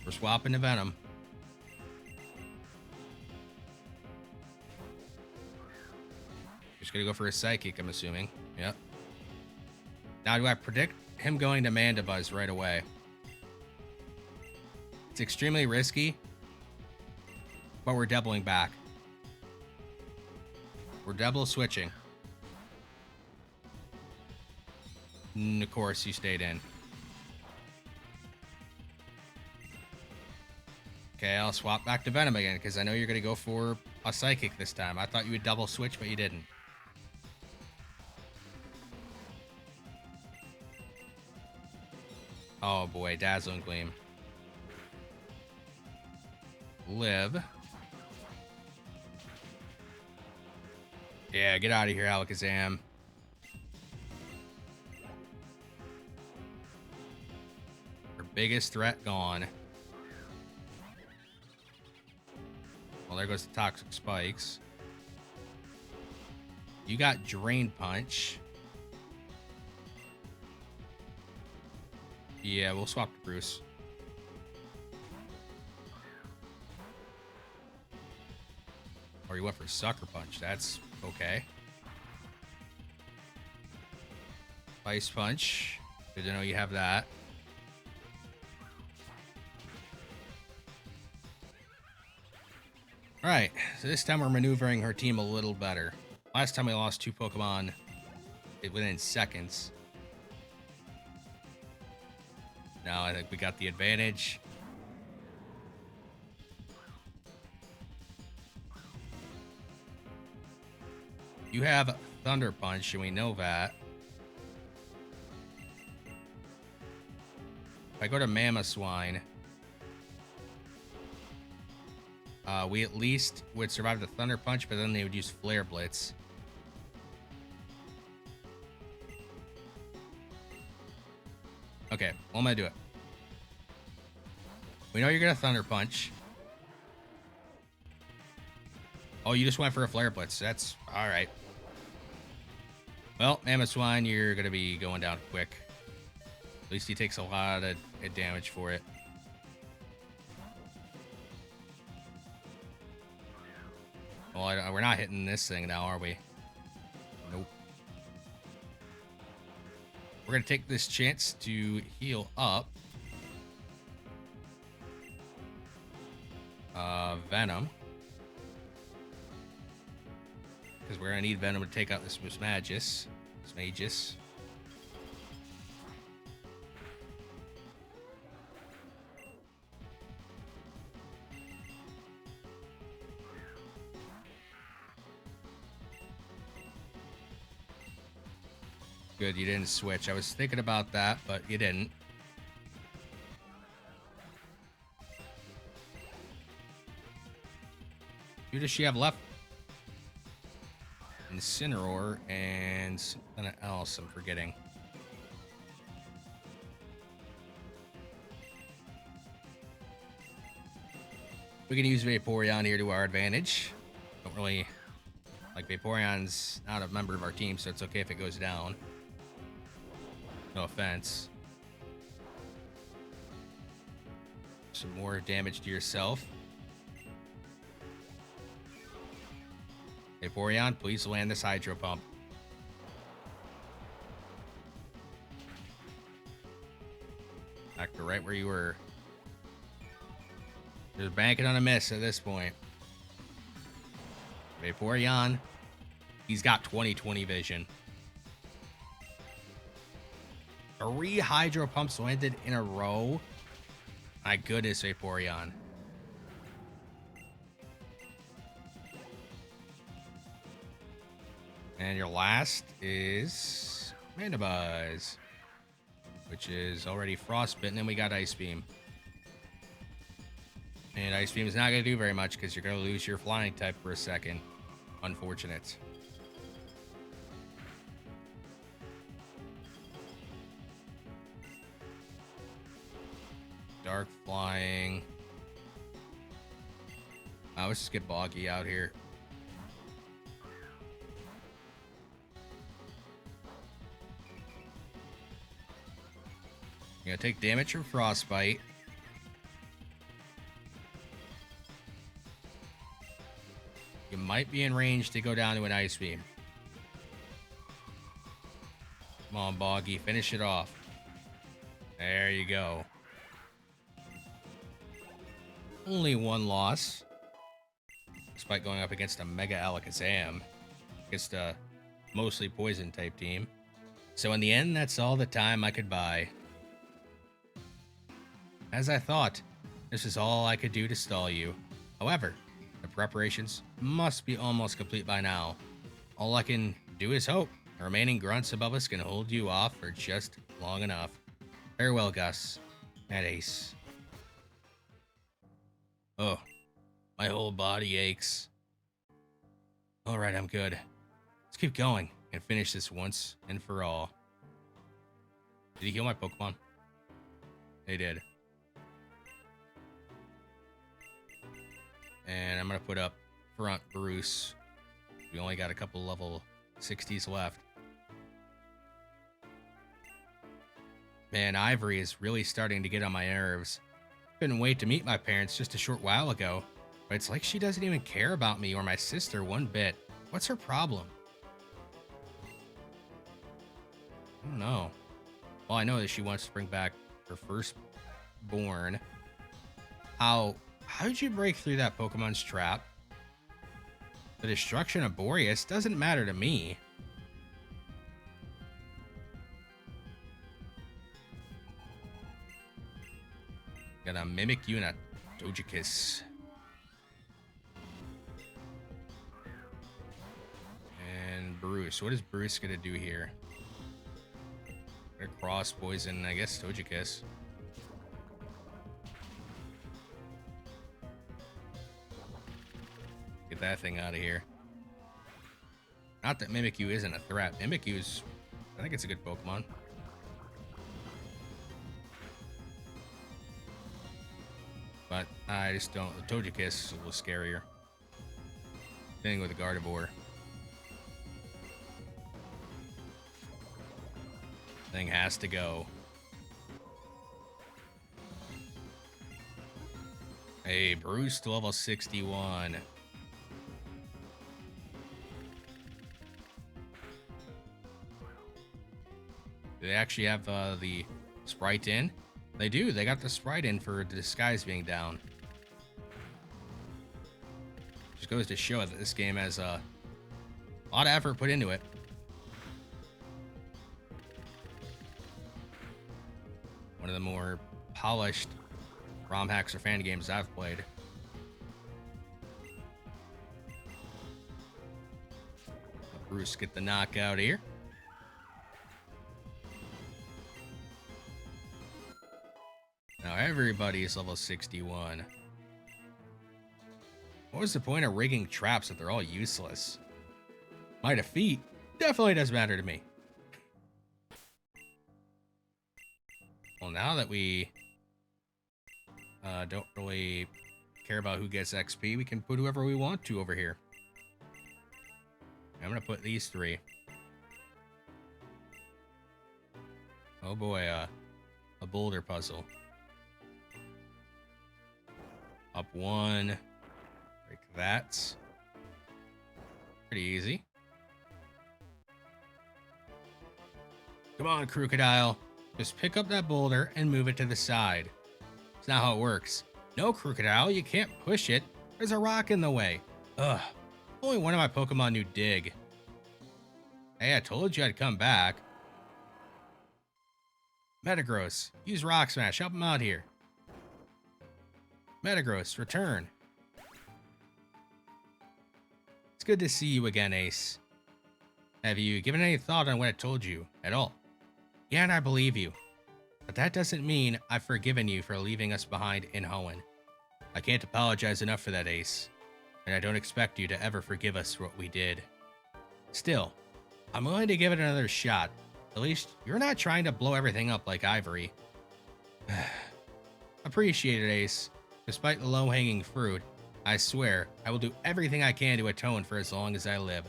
We're swapping to Venom. Just gonna go for a Psychic, I'm assuming. Yep. Now, do I predict him going to Mandibuzz right away? It's extremely risky, but we're doubling back. We're double switching. And of course, you stayed in. Okay, I'll swap back to Venom again, because I know you're going to go for a Psychic this time. I thought you would double switch, but you didn't. Oh boy, Dazzling Gleam. Live. Yeah, get out of here, Alakazam. Our biggest threat gone. Well, there goes the Toxic Spikes. You got Drain Punch. Yeah, we'll swap to Bruce. Or you went for Sucker Punch. That's okay. Ice Punch. Good to know you have that. Alright, so this time we're maneuvering her team a little better. Last time we lost 2 Pokemon within seconds. Now I think we got the advantage. You have Thunder Punch, and we know that. If I go to Mamoswine, we at least would survive the Thunder Punch, but then they would use Flare Blitz. Okay, well, I'm gonna do it. We know you're gonna Thunder Punch. Oh, you just went for a Flare Blitz. That's alright. Well, Mamoswine, you're gonna be going down quick. At least he takes a lot of damage for it. Well, we're not hitting this thing now, are we? Nope. We're going to take this chance to heal up. Venom. Because we're going to need Venom to take out this Mismagus. Mismagus. Good, you didn't switch. I was thinking about that, but you didn't. Who does she have left? Incineroar and something else I'm forgetting. We can use Vaporeon here to our advantage. Don't really Like, Vaporeon's not a member of our team, so it's okay if it goes down. No offense. Some more damage to yourself. Vaporeon, please land this Hydro Pump. Back to right where you were. Just banking on a miss at this point. Vaporeon, he's got 20/20 vision. 3 Hydro Pumps landed in a row. My goodness, Vaporeon. And your last is Mandibuzz, which is already frostbitten, and we got Ice Beam. And Ice Beam is not going to do very much because you're going to lose your flying type for a second. Unfortunate. Dark flying. Let's just get Boggy out here. You're going to take damage from Frostbite. You might be in range to go down to an Ice Beam. Come on, Boggy. Finish it off. There you go. Only 1 loss. Despite going up against a Mega Alakazam. Against a mostly poison type team. So in the end, that's all the time I could buy. As I thought, this is all I could do to stall you. However, the preparations must be almost complete by now. All I can do is hope the remaining grunts above us can hold you off for just long enough. Farewell, Gus and Ace. Oh, my whole body aches. Alright, I'm good. Let's keep going and finish this once and for all. Did he heal my Pokemon? He did. And I'm going to put up front Bruce. We only got a couple level 60s left. Man, Ivory is really starting to get on my nerves. Couldn't wait to meet my parents just a short while ago, but it's like she doesn't even care about me or my sister one bit. What's her problem? I don't know. Well, I know that she wants to bring back her firstborn. How did you break through that Pokemon's trap? The destruction of Boreas doesn't matter to me. Gonna mimic you in a Togekiss. And Bruce. What is Bruce gonna do here? Gonna cross poison, I guess, Togekiss. Get that thing out of here. Not that Mimikyu isn't a threat. Mimikyu's, I think it's a good Pokemon. But I just don't. The Togekiss is a little scarier. Thing with a Gardevoir. Thing has to go. Hey, Bruce to level 61. Do they actually have the Sprite in? They do. They got the Sprite in for the disguise being down. Just goes to show that this game has a lot of effort put into it. One of the more polished ROM hacks or fan games I've played. Bruce get the knockout here. Now everybody is level 61. What was the point of rigging traps if they're all useless? My defeat definitely doesn't matter to me. Well, now that we don't really care about who gets XP, we can put whoever we want to over here. I'm gonna put these 3. Oh boy, a boulder puzzle. Up 1. Break that. Pretty easy. Come on, Crocodile. Just pick up that boulder and move it to the side. It's not how it works. No, Crocodile, you can't push it. There's a rock in the way. Ugh. Only one of my Pokemon knew dig. Hey, I told you I'd come back. Metagross, use Rock Smash. Help him out here. Metagross, return. It's good to see you again, Ace. Have you given any thought on what I told you at all? Yeah, and I believe you. But that doesn't mean I've forgiven you for leaving us behind in Hoenn. I can't apologize enough for that, Ace. And I don't expect you to ever forgive us for what we did. Still, I'm willing to give it another shot. At least you're not trying to blow everything up like Ivory. Appreciate it, Ace. Despite the low-hanging fruit, I swear I will do everything I can to atone for as long as I live.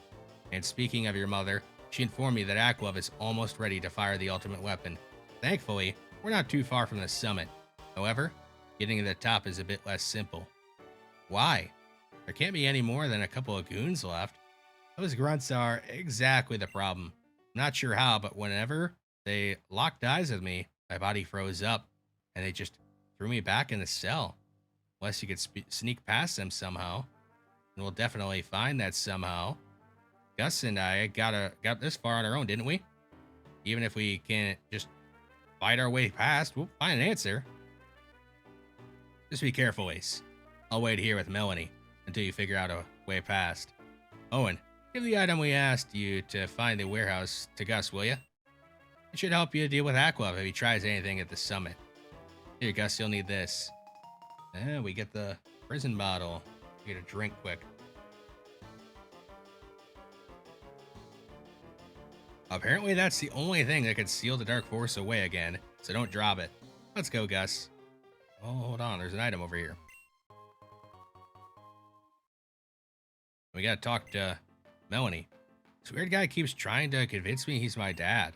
And speaking of your mother, she informed me that Aqua is almost ready to fire the ultimate weapon. Thankfully, we're not too far from the summit. However, getting to the top is a bit less simple. Why? There can't be any more than a couple of goons left. Those grunts are exactly the problem. I'm not sure how, but whenever they locked eyes with me, my body froze up, and they just threw me back in the cell. Unless you could sneak past them somehow. And we'll definitely find that somehow. Gus and I got this far on our own, didn't we? Even if we can't just fight our way past, we'll find an answer. Just be careful, Ace. I'll wait here with Melanie until you figure out a way past. Owen, give the item we asked you to find the warehouse to Gus, will you? It should help you deal with Aqua if he tries anything at the summit. Here, Gus, you'll need this. And we get the prison bottle. We get a drink quick. Apparently that's the only thing that could seal the Dark Force away again, so don't drop it. Let's go, Gus. Oh, hold on, there's an item over here. We gotta talk to Melanie. This weird guy keeps trying to convince me he's my dad.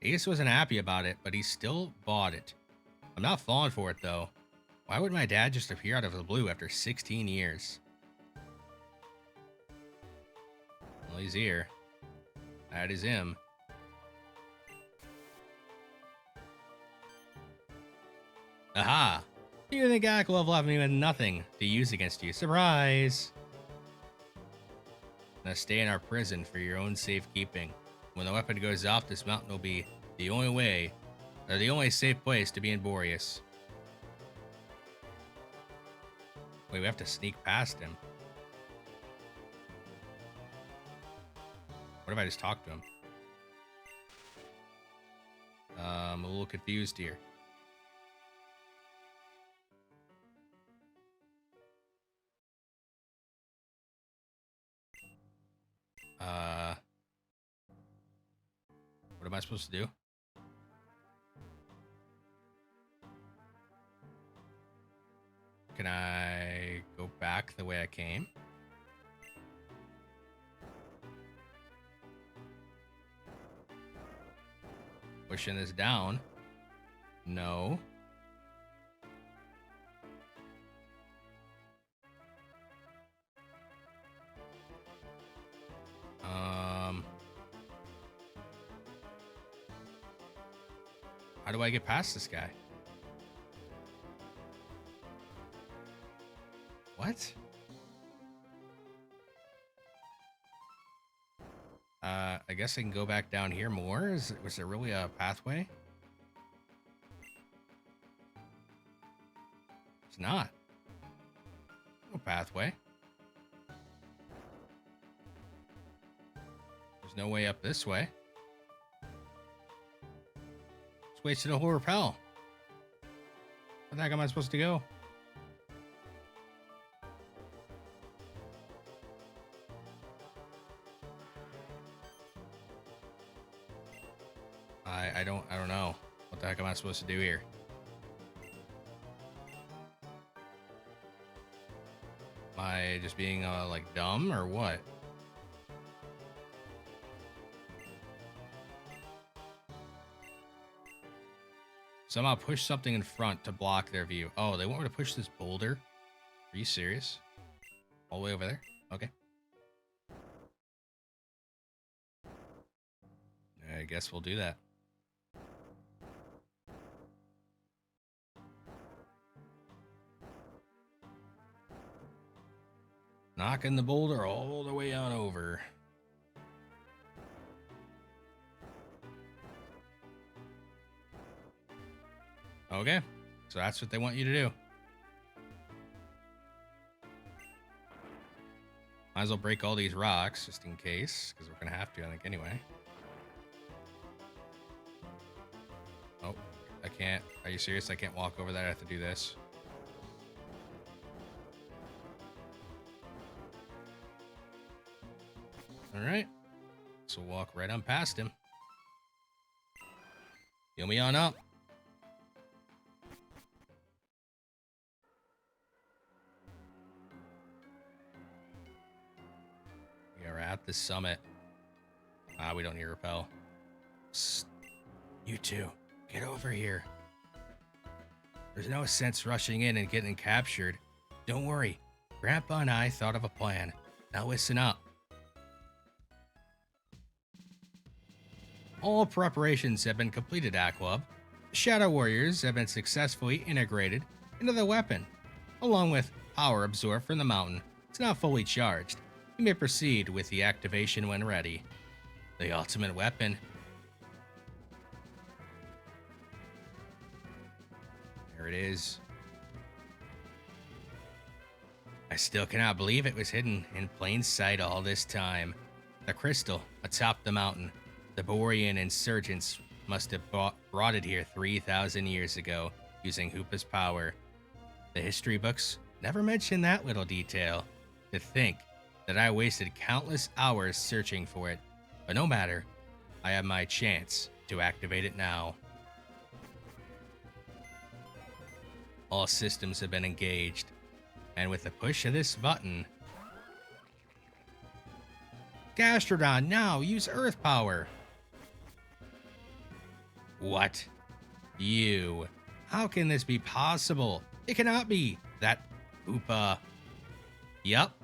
Ace wasn't happy about it, but he still bought it. I'm not falling for it, though. Why would my dad just appear out of the blue after 16 years? Well, he's here. That is him. Aha! You think Aqua left me with nothing to use against you. Surprise! Now stay in our prison for your own safekeeping. When the weapon goes off, this mountain will be the only way, or the only safe place to be in Boreas. Wait, we have to sneak past him. What if I just talk to him? I'm a little confused here. What am I supposed to do? Can I go back the way I came? Pushing this down. No. How do I get past this guy? What? I guess I can go back down here more. Was there really a pathway? It's not. No pathway. There's no way up this way. Just wasted a whole repel. Where the heck am I supposed to go? I don't know. What the heck am I supposed to do here? Am I just being like dumb or what? Somehow push something in front to block their view. Oh, they want me to push this boulder? Are you serious? All the way over there? Okay. I guess we'll do that. Knocking the boulder all the way on over. Okay, so that's what they want you to do. Might as well break all these rocks just in case, because we're gonna have to, I think, anyway. Oh, I can't. Are you serious? I can't walk over that. I have to do this. All right, so we'll walk right on past him. Heal me on up. We are at the summit. We don't need repel. Psst. You two, get over here. There's no sense rushing in and getting captured. Don't worry. Grandpa and I thought of a plan. Now listen up. All preparations have been completed, Aqua. The Shadow Warriors have been successfully integrated into the weapon, along with power absorbed from the mountain. It's now fully charged. You may proceed with the activation when ready. The ultimate weapon. There it is. I still cannot believe it was hidden in plain sight all this time. The crystal atop the mountain. The Borean insurgents must have brought it here 3,000 years ago, using Hoopa's power. The history books never mention that little detail. To think that I wasted countless hours searching for it. But no matter, I have my chance to activate it now. All systems have been engaged, and with the push of this button... Gastrodon, now use Earth power! What? You? How can this be possible? It cannot be! That Hoopa... Yup.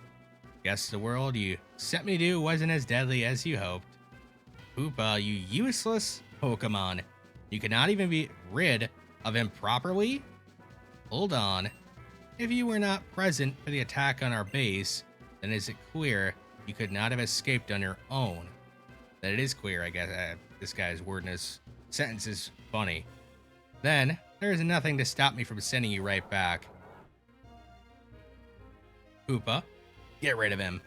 Guess the world you sent me to wasn't as deadly as you hoped. Hoopa, you useless Pokemon. You cannot even be rid of him properly? Hold on. If you were not present for the attack on our base, then is it clear you could not have escaped on your own? That it is clear, I guess. This guy's wording his sentence is funny. Then, there is nothing to stop me from sending you right back. Hoopa, get rid of him.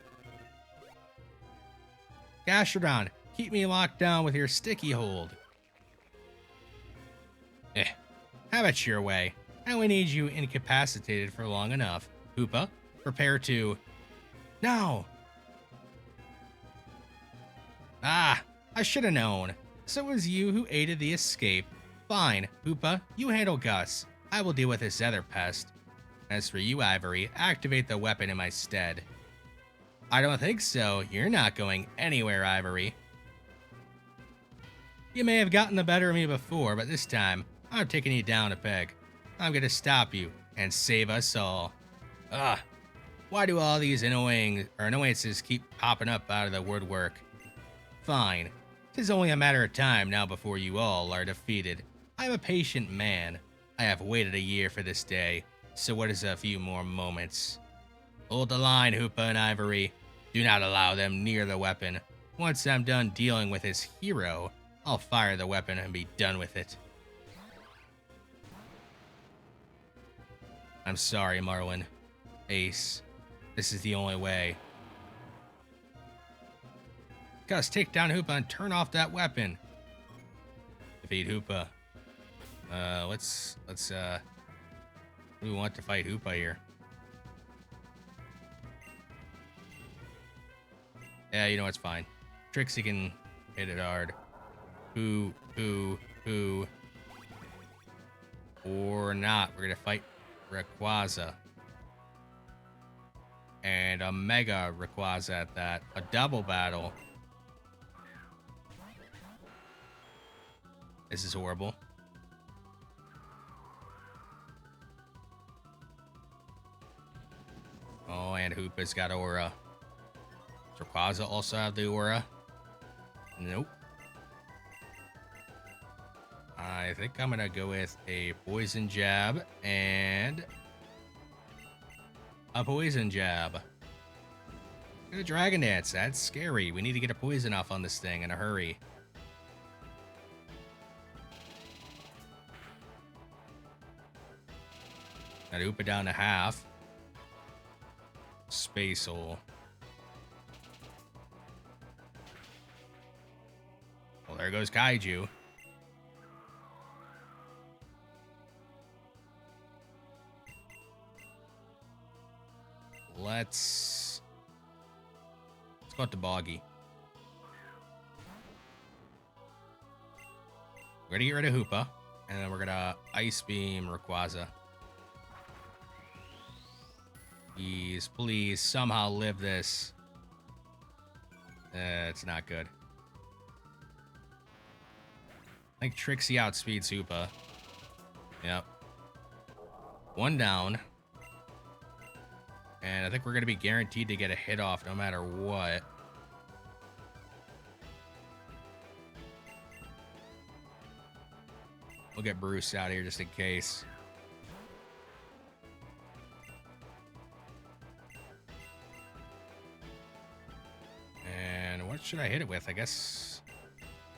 Gastrodon, keep me locked down with your sticky hold. Have it your way. I only need you incapacitated for long enough. Hoopa, prepare to... Now! Ah, I should have known. So it was you who aided the escape. Fine, Hoopa, you handle Gus. I will deal with this other pest. As for you, Ivory, activate the weapon in my stead. I don't think so. You're not going anywhere, Ivory. You may have gotten the better of me before, but this time, I'm taking you down a peg. I'm gonna stop you and save us all. Why do all these annoyances keep popping up out of the woodwork? Fine. 'Tis only a matter of time now before you all are defeated. I'm a patient man. I have waited a year for this day, so what is a few more moments? Hold the line, Hoopa and Ivory. Do not allow them near the weapon. Once I'm done dealing with this hero, I'll fire the weapon and be done with it. I'm sorry, Marlin. Ace, this is the only way. Gus, take down Hoopa and turn off that weapon. Defeat Hoopa. Let's who do we want to fight Hoopa here? Yeah, you know it's fine. Trixie can hit it hard. Who, or not. We're gonna fight Rayquaza. And a Mega Rayquaza at that. A double battle. This is horrible. Oh, and Hoopa's got aura. Does Rayquaza also have the aura? Nope. I think I'm gonna go with a poison jab and a poison jab. Get a dragon dance. That's scary. We need to get a poison off on this thing in a hurry. Got Hoopa down to half. Space hole. Well, there goes Kaiju. Let's go out to Boggy. We're gonna get rid of Hoopa, and then we're gonna Ice Beam Rayquaza. Please, somehow live this. It's not good. I think Trixie outspeeds Hoopa. Yep. One down. And I think we're going to be guaranteed to get a hit off no matter what. We'll get Bruce out of here just in case. And what should I hit it with? I guess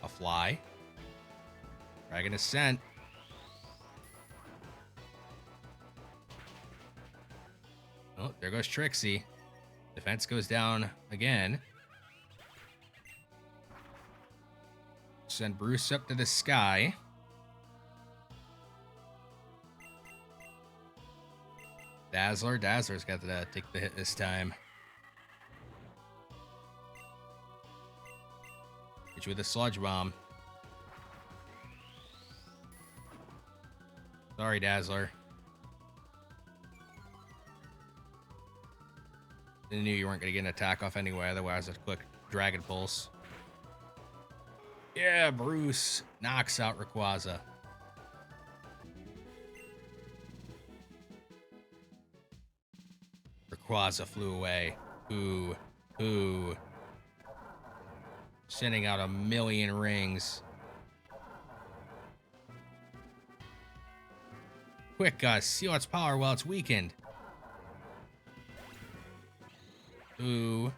a fly. Dragon Ascent. Oh, there goes Trixie. Defense goes down again. Send Bruce up to the sky. Dazzler's got to take the hit this time. Hit you with a Sludge Bomb. Sorry, Dazzler. I knew you weren't going to get an attack off anyway, otherwise a quick Dragon Pulse. Yeah, Bruce knocks out Rayquaza. Rayquaza flew away. Ooh. Sending out a million rings. Quick, seal its power while it's weakened. Ooh.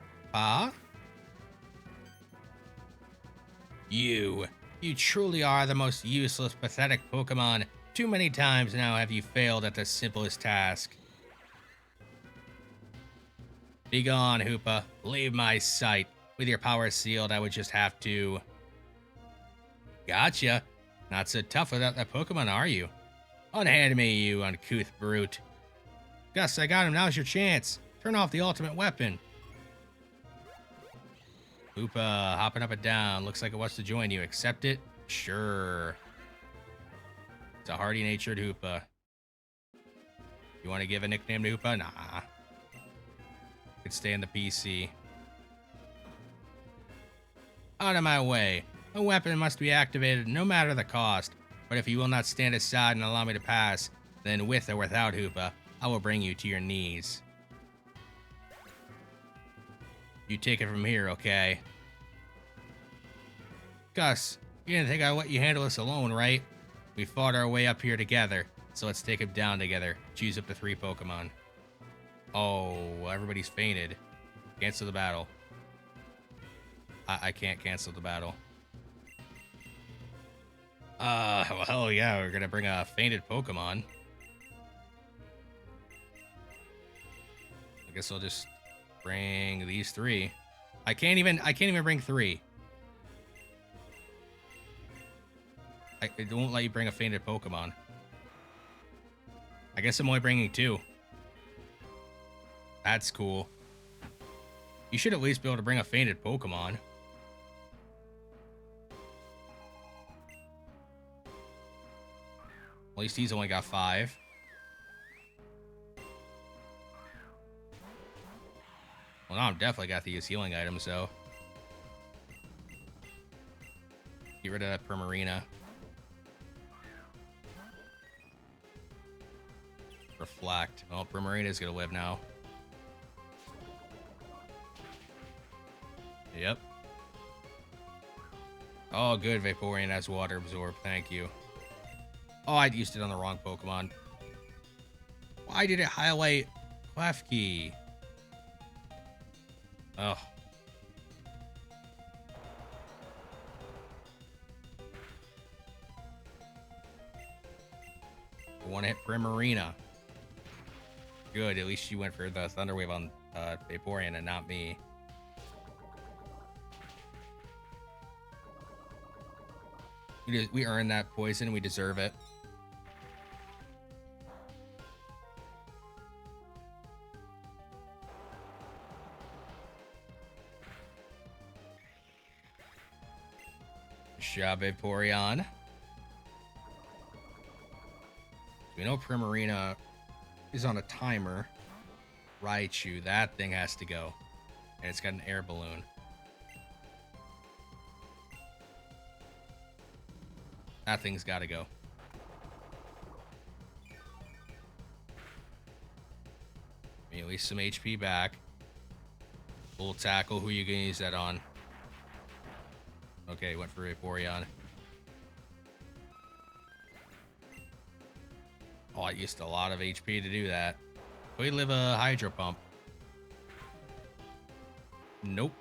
You truly are the most useless, pathetic Pokemon. Too many times now have you failed at the simplest task. Be gone, Hoopa. Leave my sight. With your power sealed, I would just have to... Gotcha. Not so tough without that Pokemon, are you? Unhand me, you uncouth brute. Gus, I got him. Now's your chance. Turn off the ultimate weapon. Hoopa hopping up and down. Looks like it wants to join you. Accept it? Sure. It's a hardy-natured Hoopa. You want to give a nickname to Hoopa? Nah. Could stay in the PC. Out of my way. A weapon must be activated no matter the cost. But if you will not stand aside and allow me to pass, then with or without Hoopa, I will bring you to your knees. You take it from here, okay? Gus, you didn't think I'd let you handle this alone, right? We fought our way up here together, so let's take him down together. Choose up to 3 Pokemon. Oh, everybody's fainted. Cancel the battle. I can't cancel the battle. Well, yeah, we're gonna bring a fainted Pokemon. I guess I'll just bring these 3. I can't even bring 3. It won't let you bring a fainted Pokemon. I guess I'm only bringing 2. That's cool. You should at least be able to bring a fainted Pokemon. At least he's only got 5. Well, now I'm definitely got to use healing items, though. Get rid of that Primarina. Reflect. Well, Primarina's gonna live now. Yep. Oh, good. Vaporeon has water absorb. Thank you. Oh, I used it on the wrong Pokemon. Why did it highlight Klefki? Oh. One hit Primarina. Good. At least she went for the Thunder Wave on Vaporeon and not me. We earned that poison. We deserve it. Good job, Vaporeon. We know Primarina is on a timer. Raichu, that thing has to go. And it's got an air balloon. That thing's got to go. At least some HP back. Full tackle. Who are you going to use that on? Okay, went for Vaporeon. Oh, I used a lot of HP to do that. We live a Hydro Pump. Nope.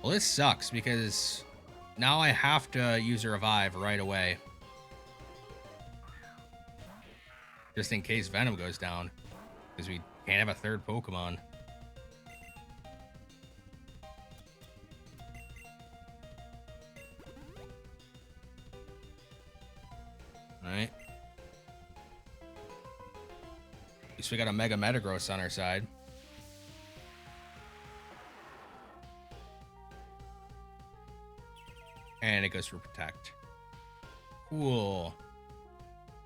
Well, this sucks because now I have to use a Revive right away. Just in case Venom goes down. Because we can't have a third Pokemon. Alright. At least we got a Mega Metagross on our side. And it goes for Protect. Cool.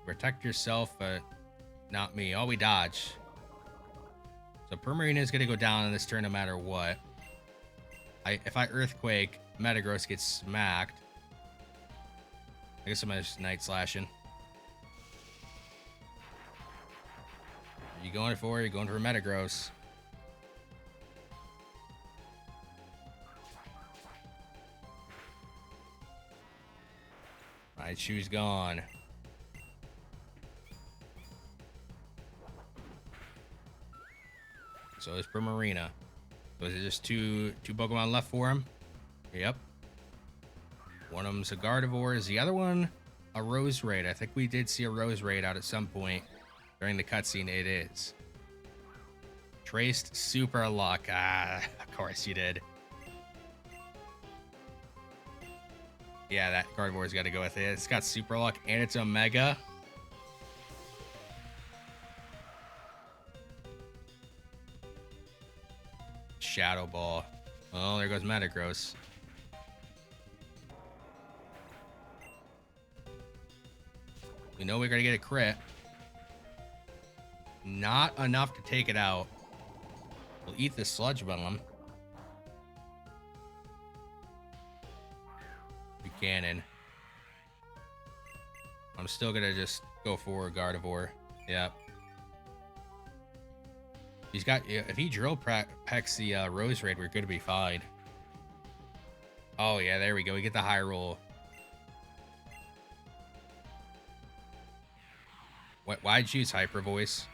Protect yourself, but not me. Oh, we dodge. So Primarina is going to go down in this turn no matter what. If I Earthquake, Metagross gets smacked. I guess I'm going to just Night Slashing. Are you going for? You're going for Metagross. Raichu's gone. So is Primarina. So is it just two Pokemon left for him? Yep. One of them's a Gardevoir. Is the other one a Roserade? I think we did see a Roserade out at some point during the cutscene. It is. Traced Super Luck. Ah, of course you did. Yeah, that Gardevoir's got to go with it. It's got Super Luck and it's Omega. Shadow Ball. Oh, there goes Metagross. We know we're going to get a crit. Not enough to take it out. We'll eat the Sludge Bomb. Buchanan. I'm still going to just go for Gardevoir. Yep. He's got, if he drill pecks the Roserade, we're going to be fine. Oh, yeah, there we go. We get the high roll. Why'd you use Hyper Voice?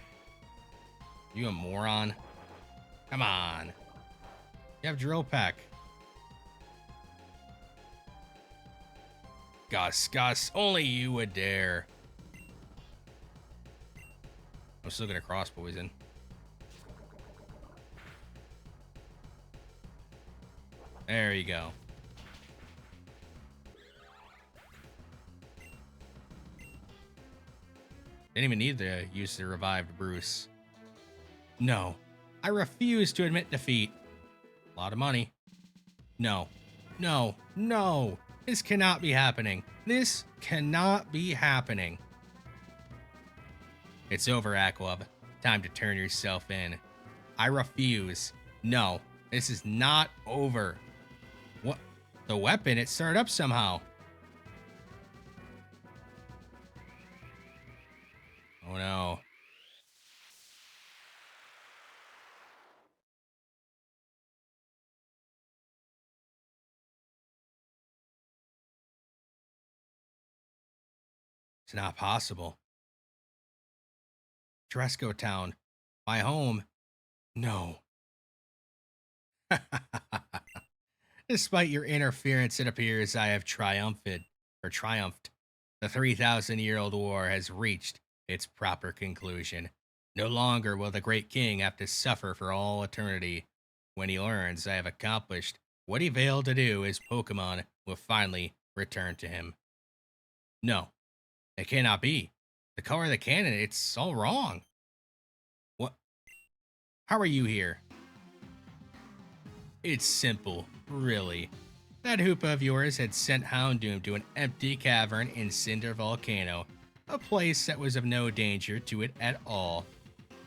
You a moron? Come on. You have Drill Peck. Gus, only you would dare. I'm still going to Cross Poison. There you go. Didn't even need to use the revived Bruce. No. I refuse to admit defeat. A lot of money. No. No. No. This cannot be happening. This cannot be happening. It's over, Aquab. Time to turn yourself in. I refuse. No. This is not over. What? The weapon, it started up somehow. Oh no. It's not possible. Tresco Town, my home. No. Despite your interference, it appears I have triumphed. The 3,000-year-old war has reached its proper conclusion. No longer will the great king have to suffer for all eternity. When he learns I have accomplished what he failed to do, his Pokemon will finally return to him. No, it cannot be. The color of the cannon, it's all wrong. What? How are you here? It's simple, really. That Hoopa of yours had sent Houndoom to an empty cavern in Cinder Volcano, a place that was of no danger to it at all.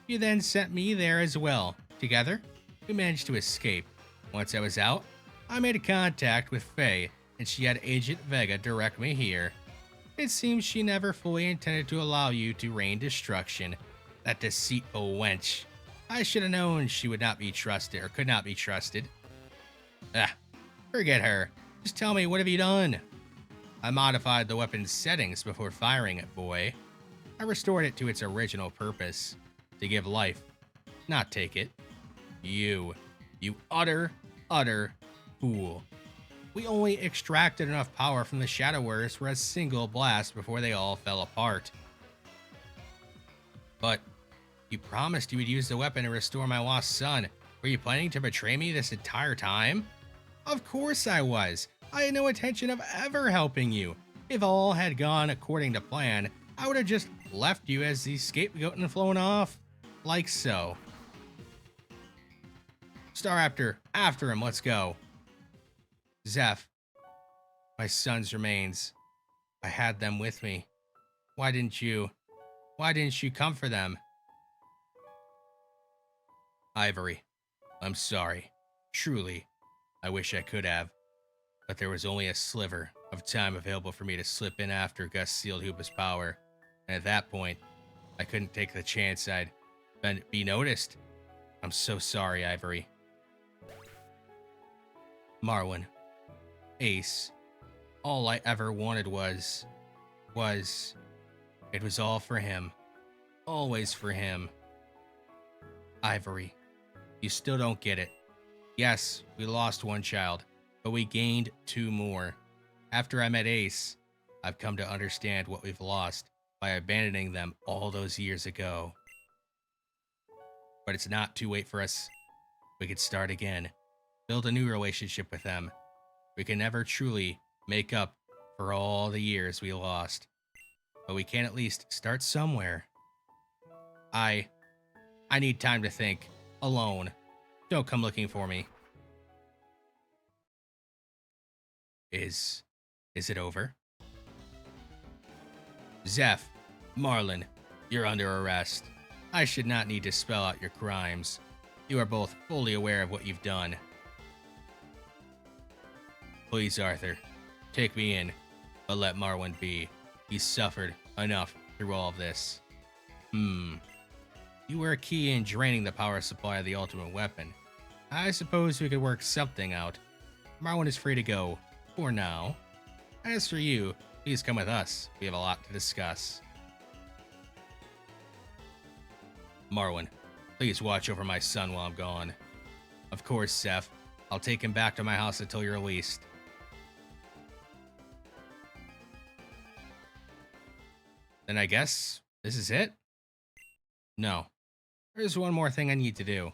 You then sent me there as well. Together, we managed to escape. Once I was out, I made contact with Faye, and she had Agent Vega direct me here. It seems she never fully intended to allow you to rain destruction. That deceitful wench. I should have known she would not be trusted, or could not be trusted. Ah, forget her. Just tell me, what have you done? I modified the weapon's settings before firing it, boy. I restored it to its original purpose. To give life, not take it. You utter fool. We only extracted enough power from the Shadow Warriors for a single blast before they all fell apart. But you promised you would use the weapon to restore my lost son. Were you planning to betray me this entire time? Of course I was. I had no intention of ever helping you. If all had gone according to plan, I would have just left you as the scapegoat and flown off. Like so. Staraptor, after him, let's go. Zeph, my son's remains. I had them with me. Why didn't you come for them? Ivory, I'm sorry. Truly, I wish I could have. But there was only a sliver of time available for me to slip in after Gus sealed Hoopa's power. And at that point, I couldn't take the chance I'd be noticed. I'm so sorry, Ivory. Marwin. Ace. All I ever wanted was... It was all for him. Always for him. Ivory. You still don't get it. Yes, we lost one child, but we gained two more. After I met Ace, I've come to understand what we've lost by abandoning them all those years ago. But it's not too late for us. We could start again. Build a new relationship with them. We can never truly make up for all the years we lost. But we can at least start somewhere. I need time to think. Alone. Don't come looking for me. Is it over? Zeph, Marlin, you're under arrest. I should not need to spell out your crimes. You are both fully aware of what you've done. Please, Arthur, take me in, but let Marwin be. He's suffered enough through all of this. You were a key in draining the power supply of the ultimate weapon. I suppose we could work something out. Marwin is free to go, for now. As for you, please come with us. We have a lot to discuss. Marwin, please watch over my son while I'm gone. Of course, Zeph. I'll take him back to my house until you're released. Then I guess this is it? No. There's one more thing I need to do.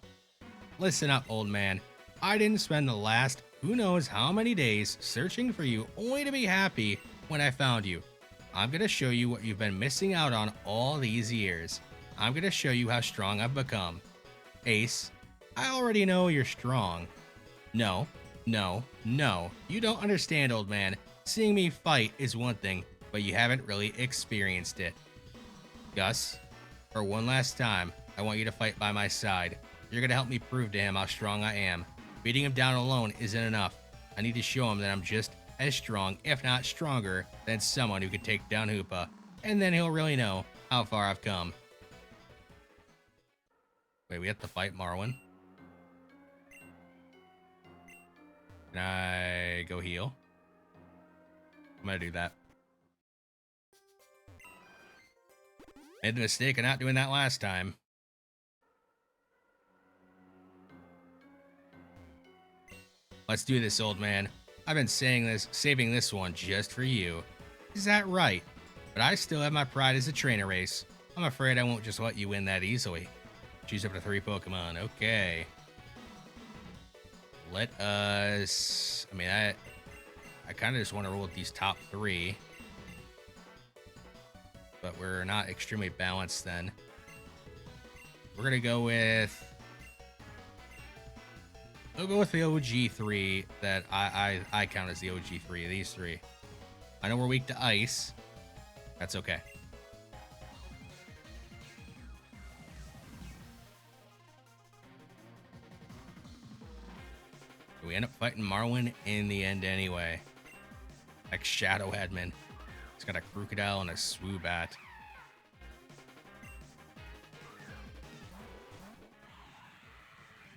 Listen up, old man. I didn't spend the last who knows how many days searching for you only to be happy when I found you. I'm gonna show you what you've been missing out on all these years. I'm gonna show you how strong I've become. Ace, I already know you're strong. No. You don't understand, old man. Seeing me fight is one thing, but you haven't really experienced it. Gus, for one last time, I want you to fight by my side. You're gonna help me prove to him how strong I am. Beating him down alone isn't enough. I need to show him that I'm just as strong, if not stronger, than someone who could take down Hoopa, and then he'll really know how far I've come. Wait, we have to fight Marwin? Can I go heal? I'm gonna do that. Made the mistake of not doing that last time. Let's do this, old man. I've been saving this one just for you. Is that right? But I still have my pride as a trainer race. I'm afraid I won't just let you win that easily. Choose up to 3 Pokemon. Okay. Let us... I mean, I kind of just want to roll with these top 3. But we're not extremely balanced then. We're going to go with... We'll go with the OG 3 that I count as the OG 3. These 3. I know we're weak to ice. That's okay. We end up fighting Marwin in the end anyway. Like Shadow Admin. It's got a Crocodile and a Swoobat.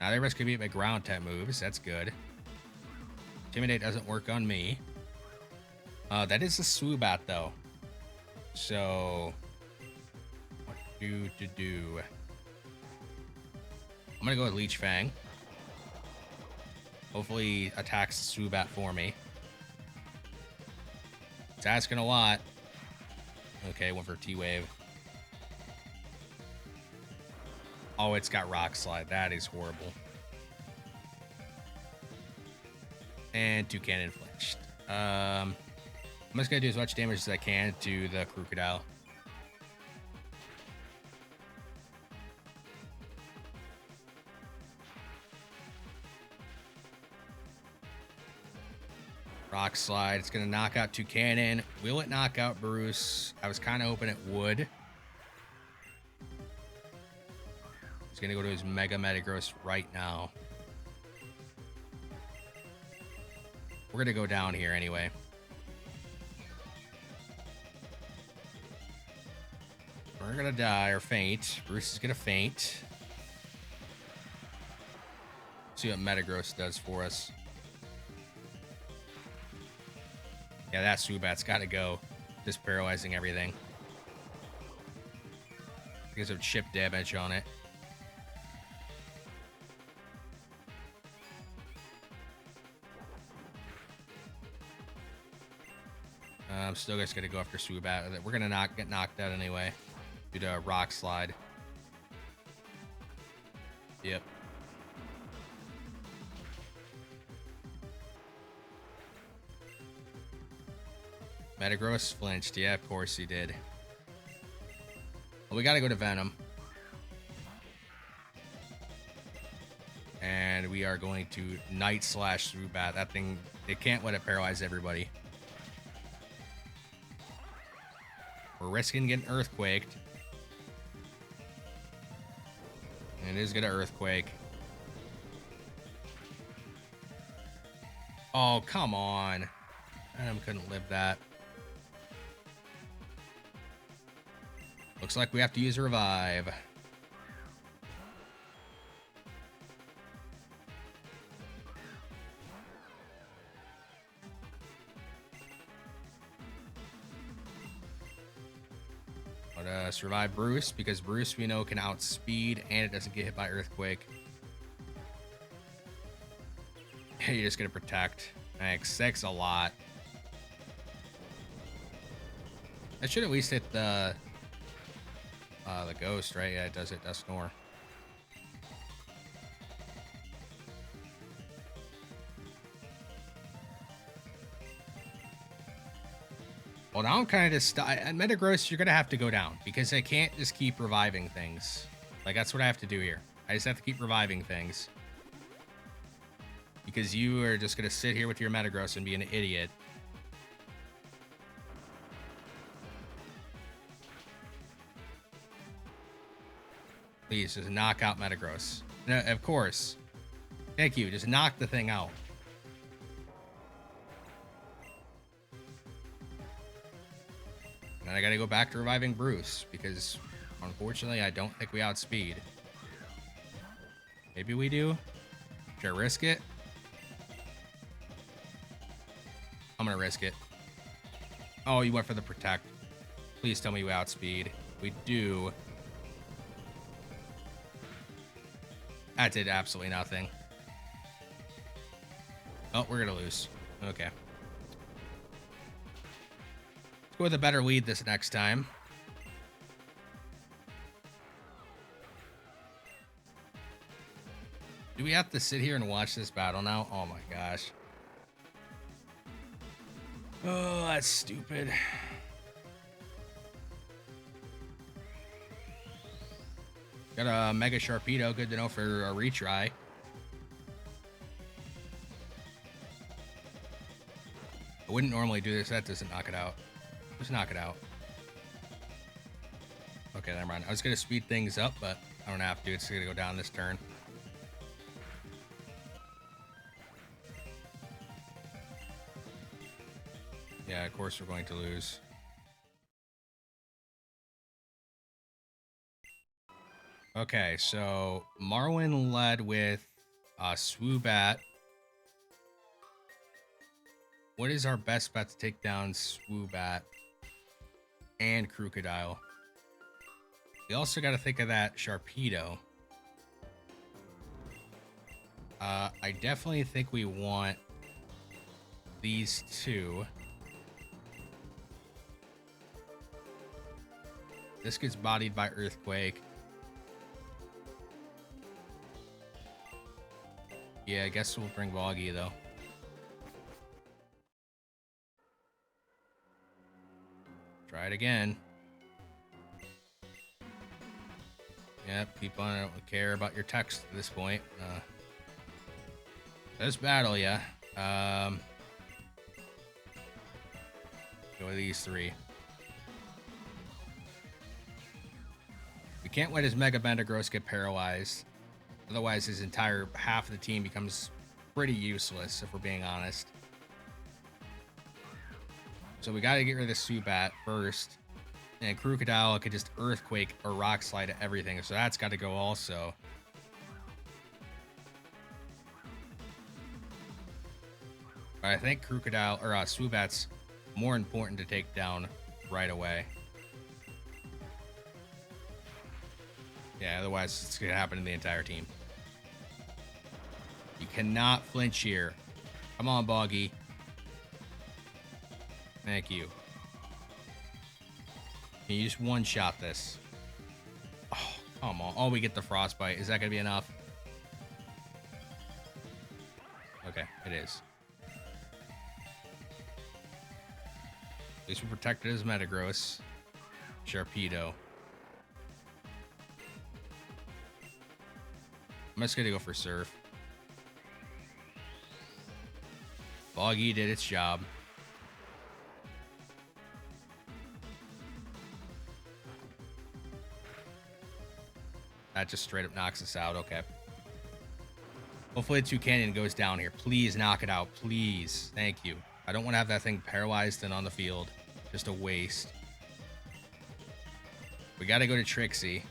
Now the rest can beat my ground type moves. That's good. Intimidate doesn't work on me. That is a Swoobat though. So what to do? I'm gonna go with Leech Fang. Hopefully attacks the Swoobat for me. It's asking a lot. Okay, went for T-Wave. Oh, it's got Rock Slide. That is horrible. And 2 Cannon flinched. I'm just going to do as much damage as I can to the Crocodile. Rock Slide. It's going to knock out 2 Cannon. Will it knock out Bruce? I was kind of hoping it would. He's going to go to his Mega Metagross right now. We're going to go down here anyway. We're going to die or faint. Bruce is going to faint. See what Metagross does for us. Yeah, that Swoobat's got to go. Just paralyzing everything. Get some chip damage on it. I'm still just going to go after Swoobat. We're going to get knocked out anyway. Due to a Rock Slide. Yep. Metagross flinched. Yeah, of course he did. Well, we got to go to Venom. And we are going to Night Slash Swoobat. That thing, it can't let it paralyze everybody. We're risking getting Earthquaked. And it is going to Earthquake. Oh, come on. Venom couldn't live that. Looks like we have to use Revive. But revive Bruce, because Bruce we know can outspeed and it doesn't get hit by Earthquake. You're just gonna protect. Thanks. Thanks a lot. I should at least hit the ghost, right? Yeah, it does hit Dusknoir. Well, now I'm kind of just... At Metagross, you're going to have to go down. Because I can't just keep reviving things. Like, that's what I have to do here. I just have to keep reviving things. Because you are just going to sit here with your Metagross and be an idiot. Please, just knock out Metagross. No, of course. Thank you. Just knock the thing out. And I gotta go back to reviving Bruce, because unfortunately I don't think we outspeed. Maybe we do? Should I risk it? I'm gonna risk it. Oh, you went for the protect. Please tell me we outspeed. We do. That did absolutely nothing. Oh, we're gonna lose. Okay. Let's go with a better lead this next time. Do we have to sit here and watch this battle now? Oh my gosh. Oh, that's stupid. Got a Mega Sharpedo. Good to know for a retry. I wouldn't normally do this. That doesn't knock it out. Just knock it out. Okay, never mind. I was going to speed things up, but I don't have to. It's going to go down this turn. Yeah, of course we're going to lose. Okay, so Marwin led with Swoobat. What is our best bet to take down Swoobat and Crocodile? We also got to think of that Sharpedo. I definitely think we want these two. This gets bodied by Earthquake. Yeah, I guess we'll bring Boggy, though. Try it again. Yep, people don't care about your text at this point. Let's battle, yeah. Go with these three. We can't let his Mega Metagross get paralyzed. Otherwise, his entire half of the team becomes pretty useless, if we're being honest. So we got to get rid of the Swoobat first. And Crocodile could just Earthquake or Rock Slide at everything. So that's got to go also. But I think Crocodile or Swoobat's more important to take down right away. Yeah, otherwise it's going to happen to the entire team. You cannot flinch here. Come on, Boggy. Thank you. Can you just one-shot this? Oh, come on. Oh, we get the Frostbite. Is that going to be enough? Okay, it is. At least we protected his Metagross. Sharpedo. I'm just going to go for Surf. Boggy did its job. That just straight up knocks us out. Okay. Hopefully the Toucannon goes down here. Please knock it out. Please. Thank you. I don't want to have that thing paralyzed and on the field. Just a waste. We got to go to Trixie.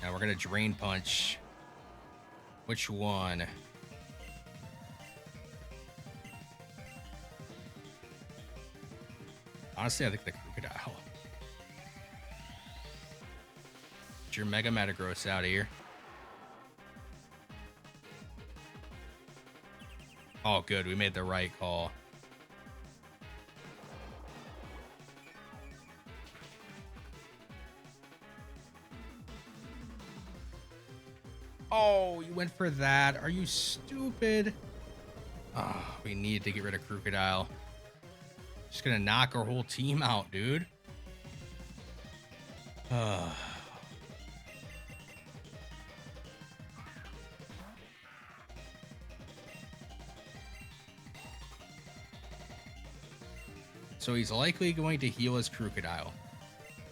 Now we're going to Drain Punch. Which one? Honestly, I think the Crocodile. Get your Mega Metagross out of here. Oh, good. We made the right call. Oh, you went for that. Are you stupid? Oh, we need to get rid of Crocodile. Just gonna knock our whole team out, dude. So he's likely going to heal his Crocodile.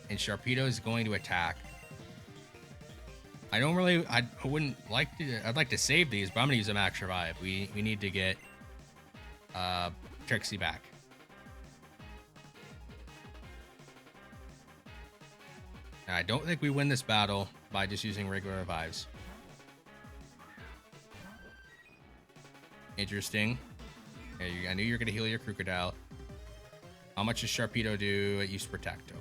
And Sharpedo is going to attack. I wouldn't like to, I'd like to save these, but I'm gonna use a Max Revive. We need to get Trixie back. Now, I don't think we win this battle by just using regular revives. Interesting. Okay, I knew you were gonna heal your Crocodile. How much does Sharpedo do? It used to protect. Okay.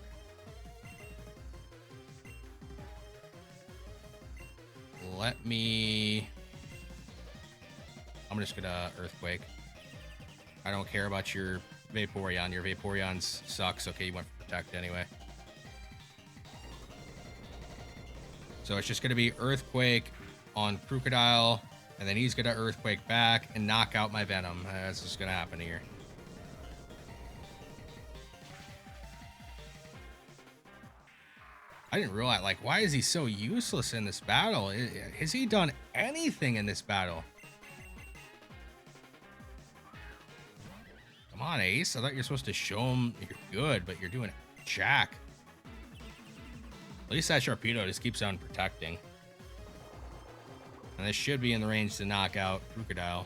Let me... I'm just gonna Earthquake. I don't care about your Vaporeon. Your Vaporeon sucks. Okay, you went for protect anyway. So it's just gonna be Earthquake on Crocodile, and then he's gonna Earthquake back and knock out my Venom. That's just gonna happen here. I didn't realize, like, why is he so useless in this battle? Has he done anything in this battle? Come on, Ace. I thought you're supposed to show him you're good, but you're doing jack. At least that Sharpedo just keeps on protecting. And this should be in the range to knock out Crocodile.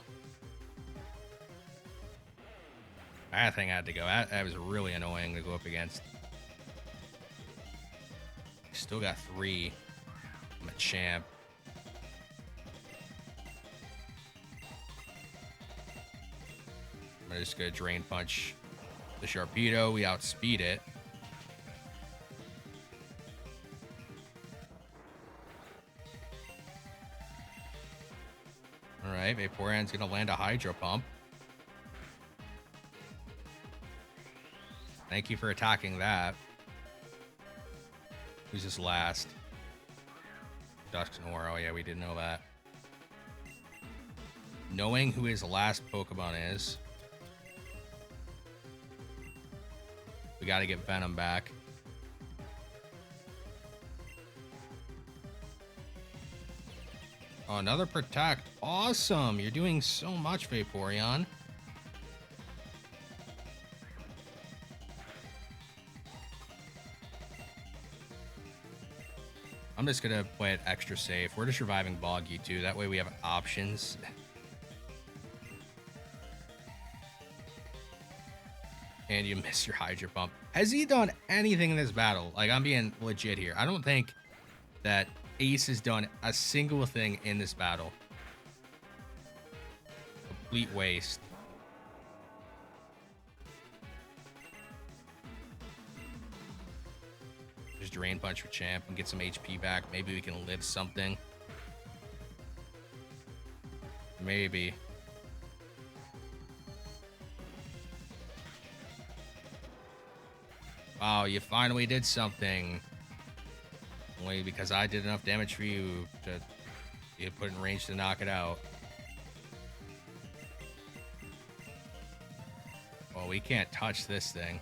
That thing had to go. That was really annoying to go up against. Still got 3. I'm a champ. I'm just gonna Drain Punch the Sharpedo. We outspeed it. Alright, Vaporeon's gonna land a Hydro Pump. Thank you for attacking that. Who's this last? Dusknoir. Oh yeah, we didn't know that. Knowing who his last Pokemon is, we gotta get Venom back. Oh, another Protect. Awesome! You're doing so much, Vaporeon. I'm just gonna play it extra safe. We're just reviving Boggy too. That way we have options. And you miss your Hydro Pump. Has he done anything in this battle? Like, I'm being legit here. I don't think that Ace has done a single thing in this battle. Complete waste. Just Drain Punch for Champ and get some HP back. Maybe we can live something. Maybe. Wow, you finally did something. Only because I did enough damage for you to get put in range to knock it out. Well, we can't touch this thing.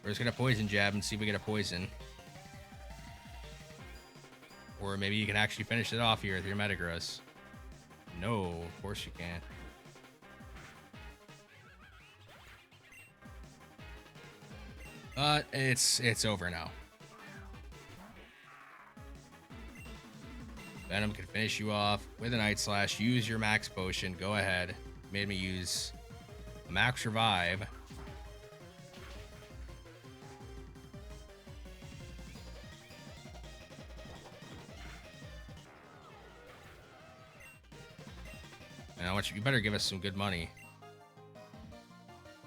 We're just gonna Poison Jab and see if we get a poison. Or maybe you can actually finish it off here with your Metagross. No, of course you can't. But it's over now. Venom can finish you off with a Night Slash. Use your Max Potion. Go ahead. Made me use a Max Revive. And how much? You better give us some good money.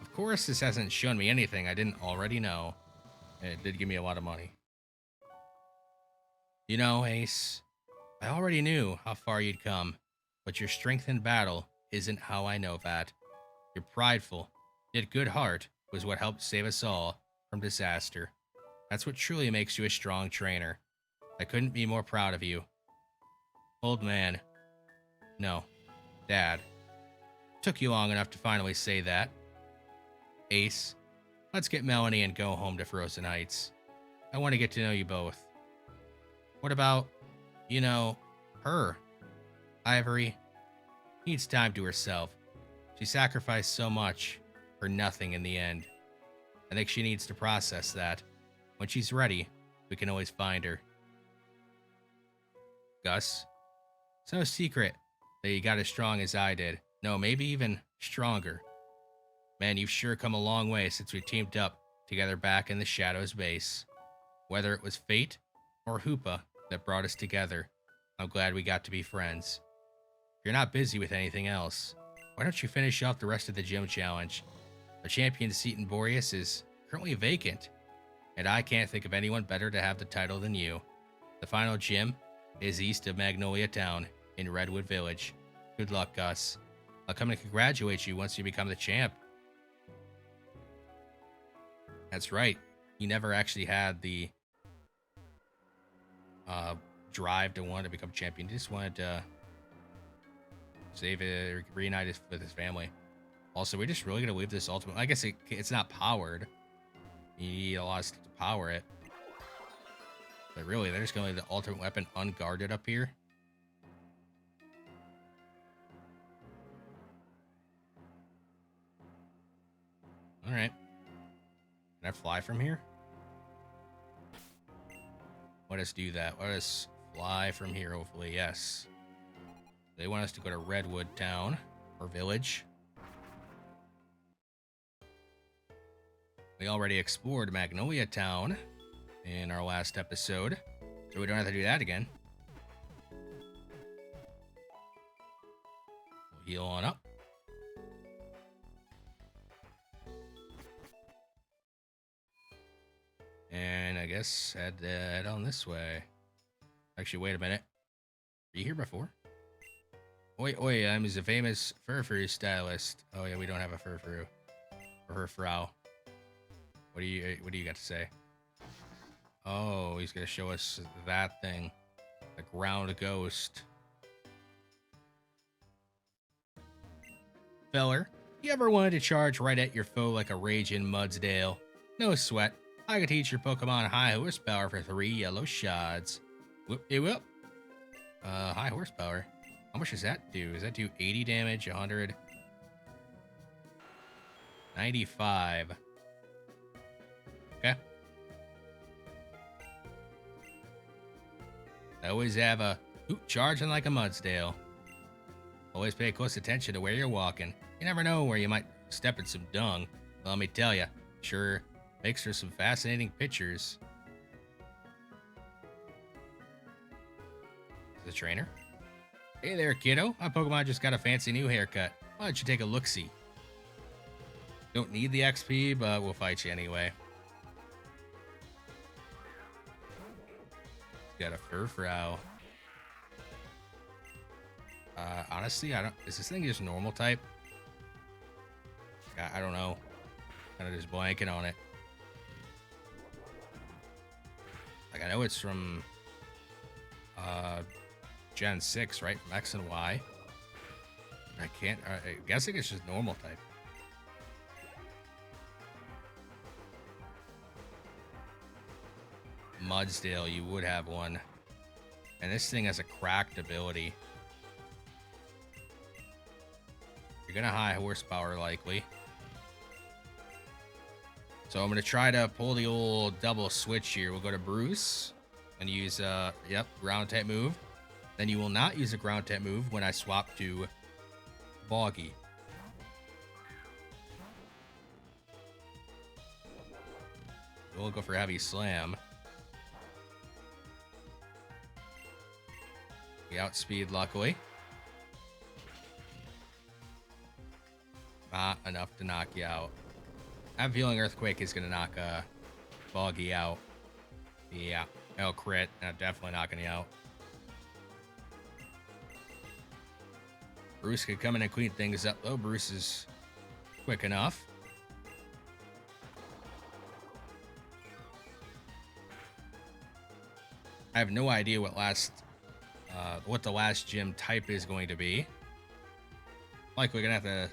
Of course, this hasn't shown me anything I didn't already know. It did give me a lot of money. You know, Ace, I already knew how far you'd come, but your strength in battle isn't how I know that. Your prideful, yet good heart was what helped save us all from disaster. That's what truly makes you a strong trainer. I couldn't be more proud of you. Old man. No, Dad. Took you long enough to finally say that. Ace, let's get Melanie and go home to Frozen Heights. I want to get to know you both. What about, you know, her? Ivory needs time to herself. She sacrificed so much for nothing in the end. I think she needs to process that. When she's ready, we can always find her. Gus, it's no secret that you got as strong as I did. No, maybe even stronger. Man, you've sure come a long way since we teamed up together back in the Shadows base. Whether it was fate or Hoopa that brought us together, I'm glad we got to be friends. If you're not busy with anything else, why don't you finish off the rest of the gym challenge? The champion seat in Boreas is currently vacant, and I can't think of anyone better to have the title than you. The final gym is east of Magnolia Town in Redwood Village. Good luck, Gus. I'll come and congratulate you once you become the champ. That's right. He never actually had the drive to want to become champion. He just wanted to save it, reunite with his family. Also, we're just really going to leave this ultimate. I guess it's not powered. You need a lot of stuff to power it. But really, they're just going to leave the ultimate weapon unguarded up here. All right. Can I fly from here? Let us do that. Let us fly from here, hopefully. Yes. They want us to go to Redwood Town or Village. We already explored Magnolia Town in our last episode, so we don't have to do that again. We'll heal on up. And I guess head on this way. Actually, wait a minute. Were you here before? Oi, oi, I'm a famous fur stylist. Oh yeah, we don't have a fur or her frau. What do you got to say? Oh, he's gonna show us that thing. The ground ghost. Feller, you ever wanted to charge right at your foe like a raging Mudsdale? No sweat. I could teach your Pokemon high horsepower for 3 yellow shots. Whoop. High horsepower. How much does that do? Does that do 80 damage, 100? 95. Okay. I always have a charging like a Mudsdale. Always pay close attention to where you're walking. You never know where you might step in some dung. Well, let me tell you, sure makes for some fascinating pictures. The trainer. Hey there, kiddo. My Pokemon just got a fancy new haircut. Why don't you take a look-see? Don't need the XP, but we'll fight you anyway. Got a Furfrou. Honestly, is this thing just normal type? I don't know. Kind of just blanking on it. Like, I know it's from Gen 6, right? From X and Y. I'm guessing it's just normal type. Mudsdale, you would have one. And this thing has a cracked ability. You're gonna high horsepower likely. So I'm gonna try to pull the old double switch here. We'll go to Bruce and use ground type move. Then you will not use a ground type move when I swap to Boggy. We'll go for Heavy Slam. We outspeed, luckily. Not enough to knock you out. I have a feeling Earthquake is going to knock Boggy out. Yeah, no crit. Definitely knocking you out. Bruce could come in and clean things up, though. Bruce is quick enough. I have no idea what the last gym type is going to be. Likely gonna have to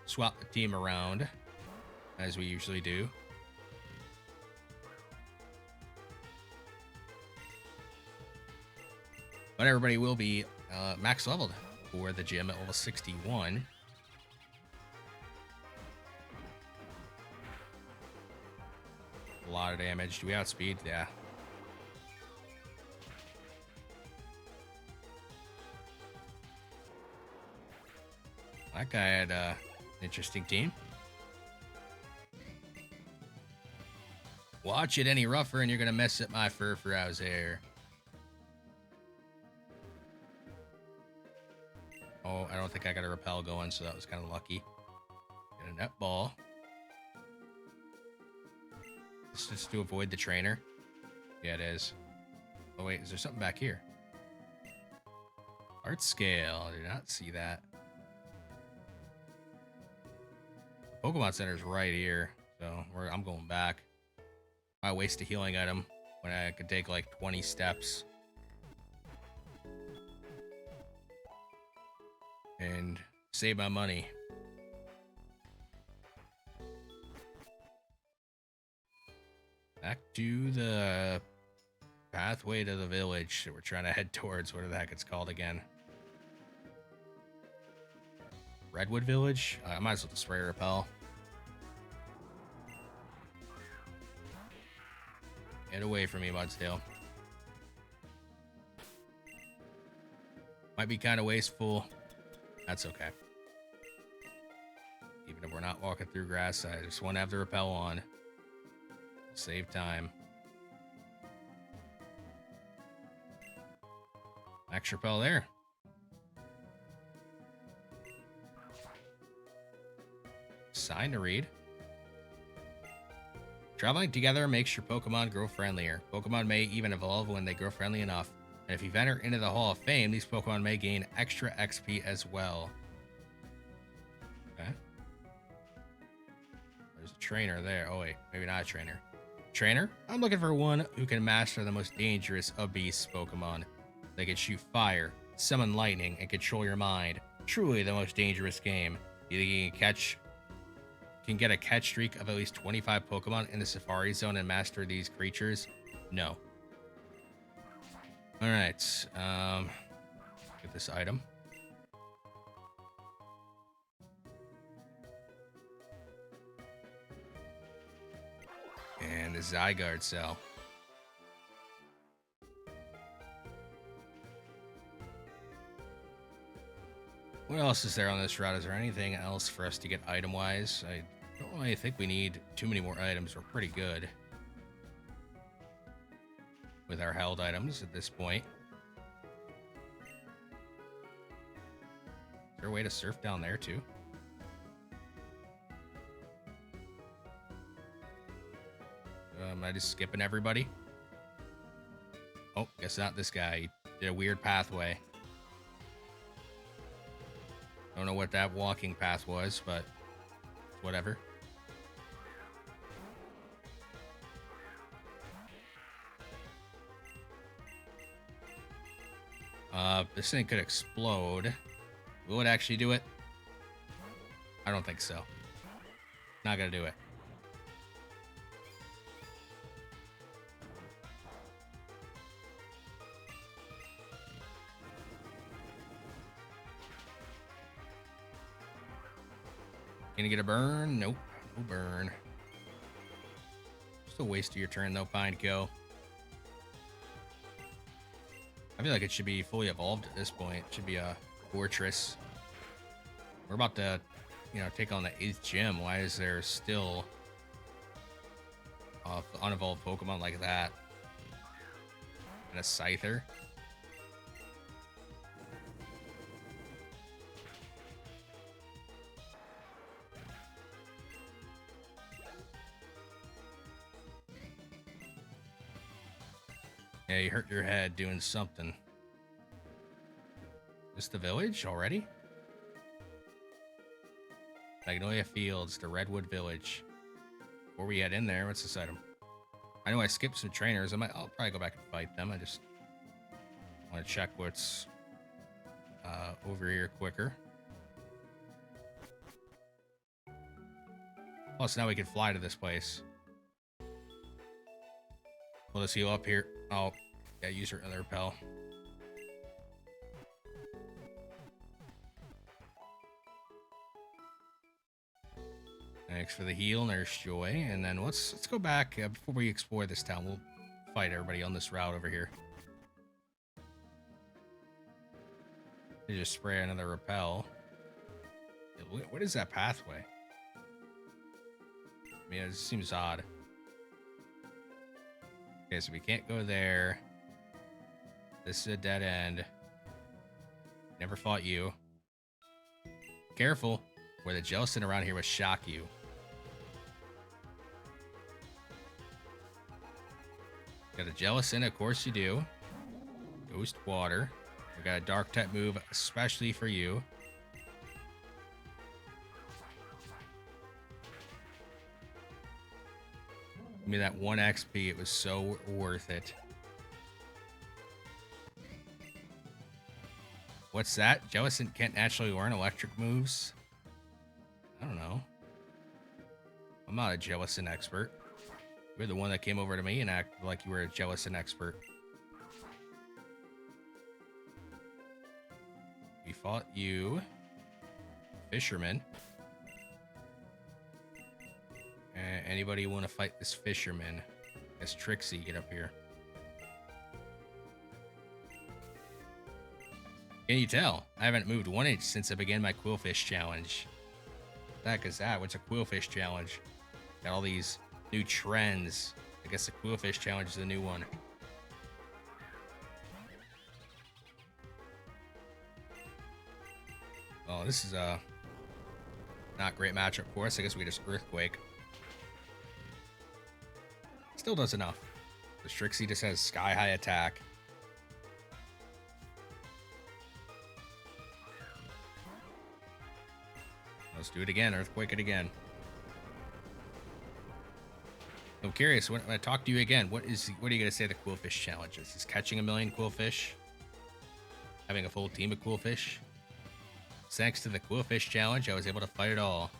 swap the team around, as we usually do. But everybody will be max leveled for the gym at level 61. A lot of damage. Do we outspeed? Yeah. That guy had an interesting team. Watch it any rougher and you're going to mess up my Furfrou's hair. Oh, I don't think I got a repel going, so that was kind of lucky. Get a net ball. It's just to avoid the trainer. Yeah, it is. Oh wait, is there something back here? Art scale. I did not see that. Pokemon Center is right here, so I'm going back. I waste a healing item when I could take like 20 steps and save my money. Back to the pathway to the village that we're trying to head towards. Whatever the heck it's called again. Redwood Village? I might as well just spray repel. Get away from me, Mudsdale. Might be kind of wasteful. That's okay. Even if we're not walking through grass, I just want to have the repel on. Save time. Max repel there. Sign to read. Traveling together makes your Pokemon grow friendlier. Pokemon may even evolve when they grow friendly enough. And if you've entered into the Hall of Fame, these Pokemon may gain extra XP as well. Okay. There's a trainer there. Oh wait, maybe not a trainer. Trainer? I'm looking for one who can master the most dangerous of beasts Pokemon. They can shoot fire, summon lightning, and control your mind. Truly the most dangerous game. You think you can get a catch streak of at least 25 Pokemon in the Safari Zone and master these creatures? No. Alright, get this item. And the Zygarde cell. What else is there on this route? Is there anything else for us to get item-wise? I don't really think we need too many more items. We're pretty good with our held items at this point. Is there a way to surf down there too? Am I just skipping everybody? Oh, guess not this guy. He did a weird pathway. Don't know what that walking path was, but whatever. This thing could explode. Will it actually do it? I don't think so. Not gonna do it. Gonna get a burn? Nope. No burn. Just a waste of your turn though, Pineco. I feel like it should be fully evolved at this point. It should be a fortress. We're about to, take on the 8th gym. Why is there still unevolved Pokemon like that? And a Scyther? Yeah, you hurt your head doing something. Is the village already? Magnolia Fields, the Redwood Village. Before we head in there, what's this item? I know I skipped some trainers. I'll probably go back and fight them. I just want to check what's over here quicker. Plus, now we can fly to this place. Will this heal up here? Oh, yeah, use her other repel. Thanks for the heal, Nurse Joy. And then let's go back before we explore this town. We'll fight everybody on this route over here. They just spray another repel. What is that pathway? I mean, it seems odd. Okay, so we can't go there. This is a dead end. Never fought you. Careful, where the gelatin around here will shock you. Got a Jellicent, of course you do. Ghost Water. We got a Dark type move, especially for you. Give me that 1 XP. It was so worth it. What's that? Jellicent can't naturally learn electric moves? I don't know. I'm not a Jellicent expert. You're the one that came over to me and acted like you were a Jellicent expert. We fought you. Fisherman. Anybody want to fight this fisherman? Guess Trixie, get up here. Can you tell? I haven't moved 1 inch since I began my Quillfish challenge. What the heck is that? What's a Quillfish challenge? Got all these new trends. I guess the Quillfish challenge is the new one. Oh, this is a not great matchup for us. I guess we just Earthquake. Still does enough. The Strixie just has sky-high attack. Let's do it again. Earthquake it again. I'm curious, when I talk to you again, what are you going to say the Quillfish challenge is? Is catching 1,000,000 Quillfish? Having a full team of Quillfish? Thanks to the Quillfish challenge, I was able to fight it all.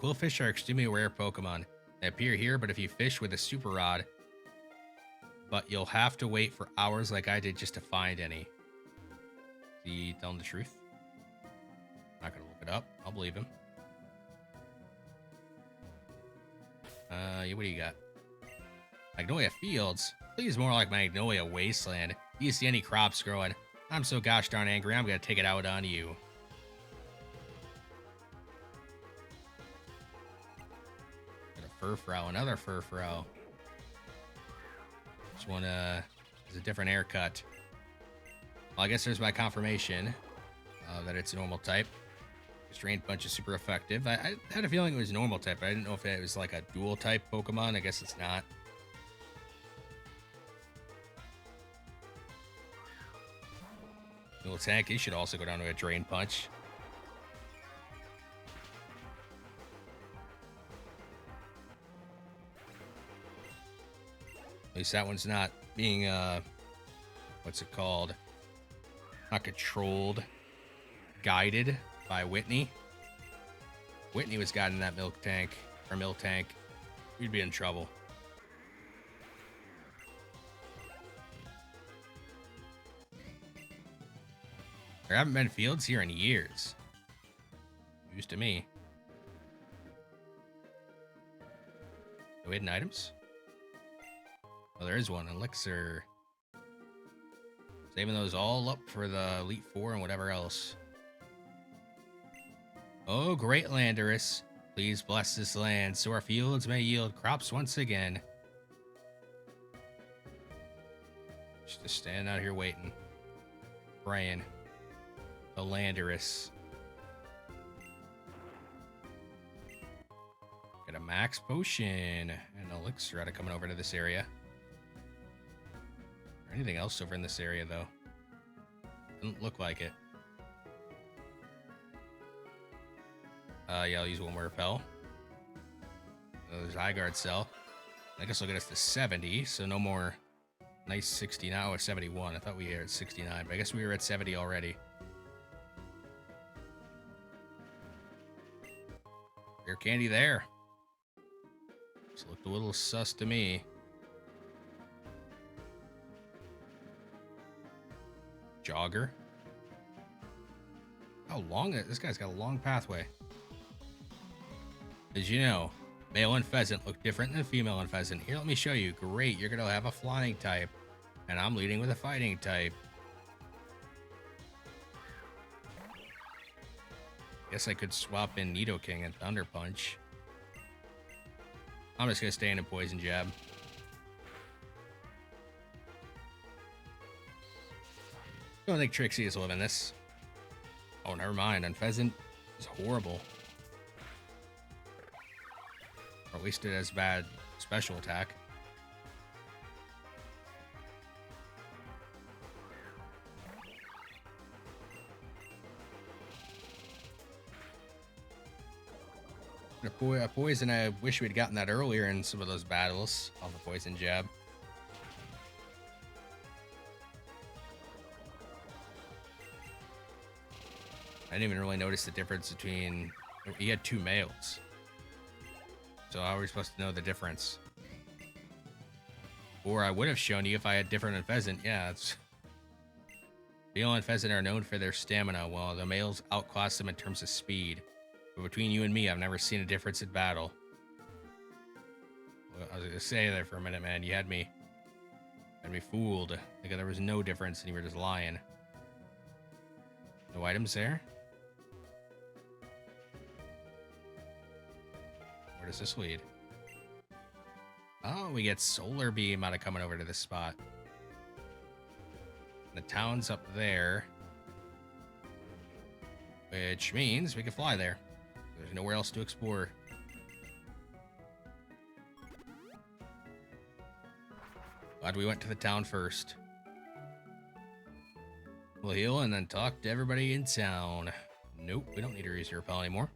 Quillfish are extremely rare Pokemon. They appear here, but if you fish with a Super Rod, but you'll have to wait for hours like I did just to find any. Is he telling the truth? I'm not going to look it up. I'll believe him. What do you got? Magnolia Fields? Please, more like Magnolia Wasteland. Do you see any crops growing? I'm so gosh darn angry, I'm going to take it out on you. Furfrou, another Furfrou. This one is a different haircut. Well, I guess there's my confirmation that it's a normal type. Drain Punch is super effective. I had a feeling it was normal type, but I didn't know if it was like a dual type Pokemon. I guess it's not. Little Tank, he should also go down to a Drain Punch. At least that one's not being, what's it called? Not controlled, guided by Whitney. Whitney was guiding that milk tank, we'd be in trouble. There haven't been fields here in years. Used to me. No hidden items? Oh, there is one. Elixir. Saving those all up for the Elite Four and whatever else. Oh, great Landorus. Please bless this land so our fields may yield crops once again. Just stand out here waiting. Praying. The Landorus. Got a max potion and elixir out of coming over to this area. Or anything else over in this area, though? Doesn't look like it. Yeah, I'll use one more repel. There's Zygarde Cell. I guess I'll get us to 70, so no more nice 60 now, or 71. I thought we were at 69, but I guess we were at 70 already. Rare candy there. This looked a little sus to me. Jogger. How long? This guy's got a long pathway. As you know, male and pheasant look different than female and pheasant. Here, let me show you. Great, you're going to have a flying type. And I'm leading with a fighting type. Guess I could swap in Nidoking and Thunder Punch. I'm just going to stay in a Poison Jab. I don't think Trixie is living this. Oh, never mind. And Pheasant is horrible. Or at least it has bad special attack. A poison, I wish we'd gotten that earlier in some of those battles on the poison jab. I didn't even really notice the difference between... He had two males. So how are we supposed to know the difference? Or I would have shown you if I had different and pheasant. Yeah, it's... Beal and pheasant are known for their stamina, while the males outclass them in terms of speed. But between you and me, I've never seen a difference in battle. Well, I was gonna say there for a minute, man. You had me fooled. Like there was no difference and you were just lying. No items there? Where does this lead? Oh, we get solar beam out of coming over to this spot. The town's up there, which means we can fly there. There's nowhere else to explore. Glad we went to the town first. We'll heal and then talk to everybody in town. Nope, we don't need to use your repel anymore.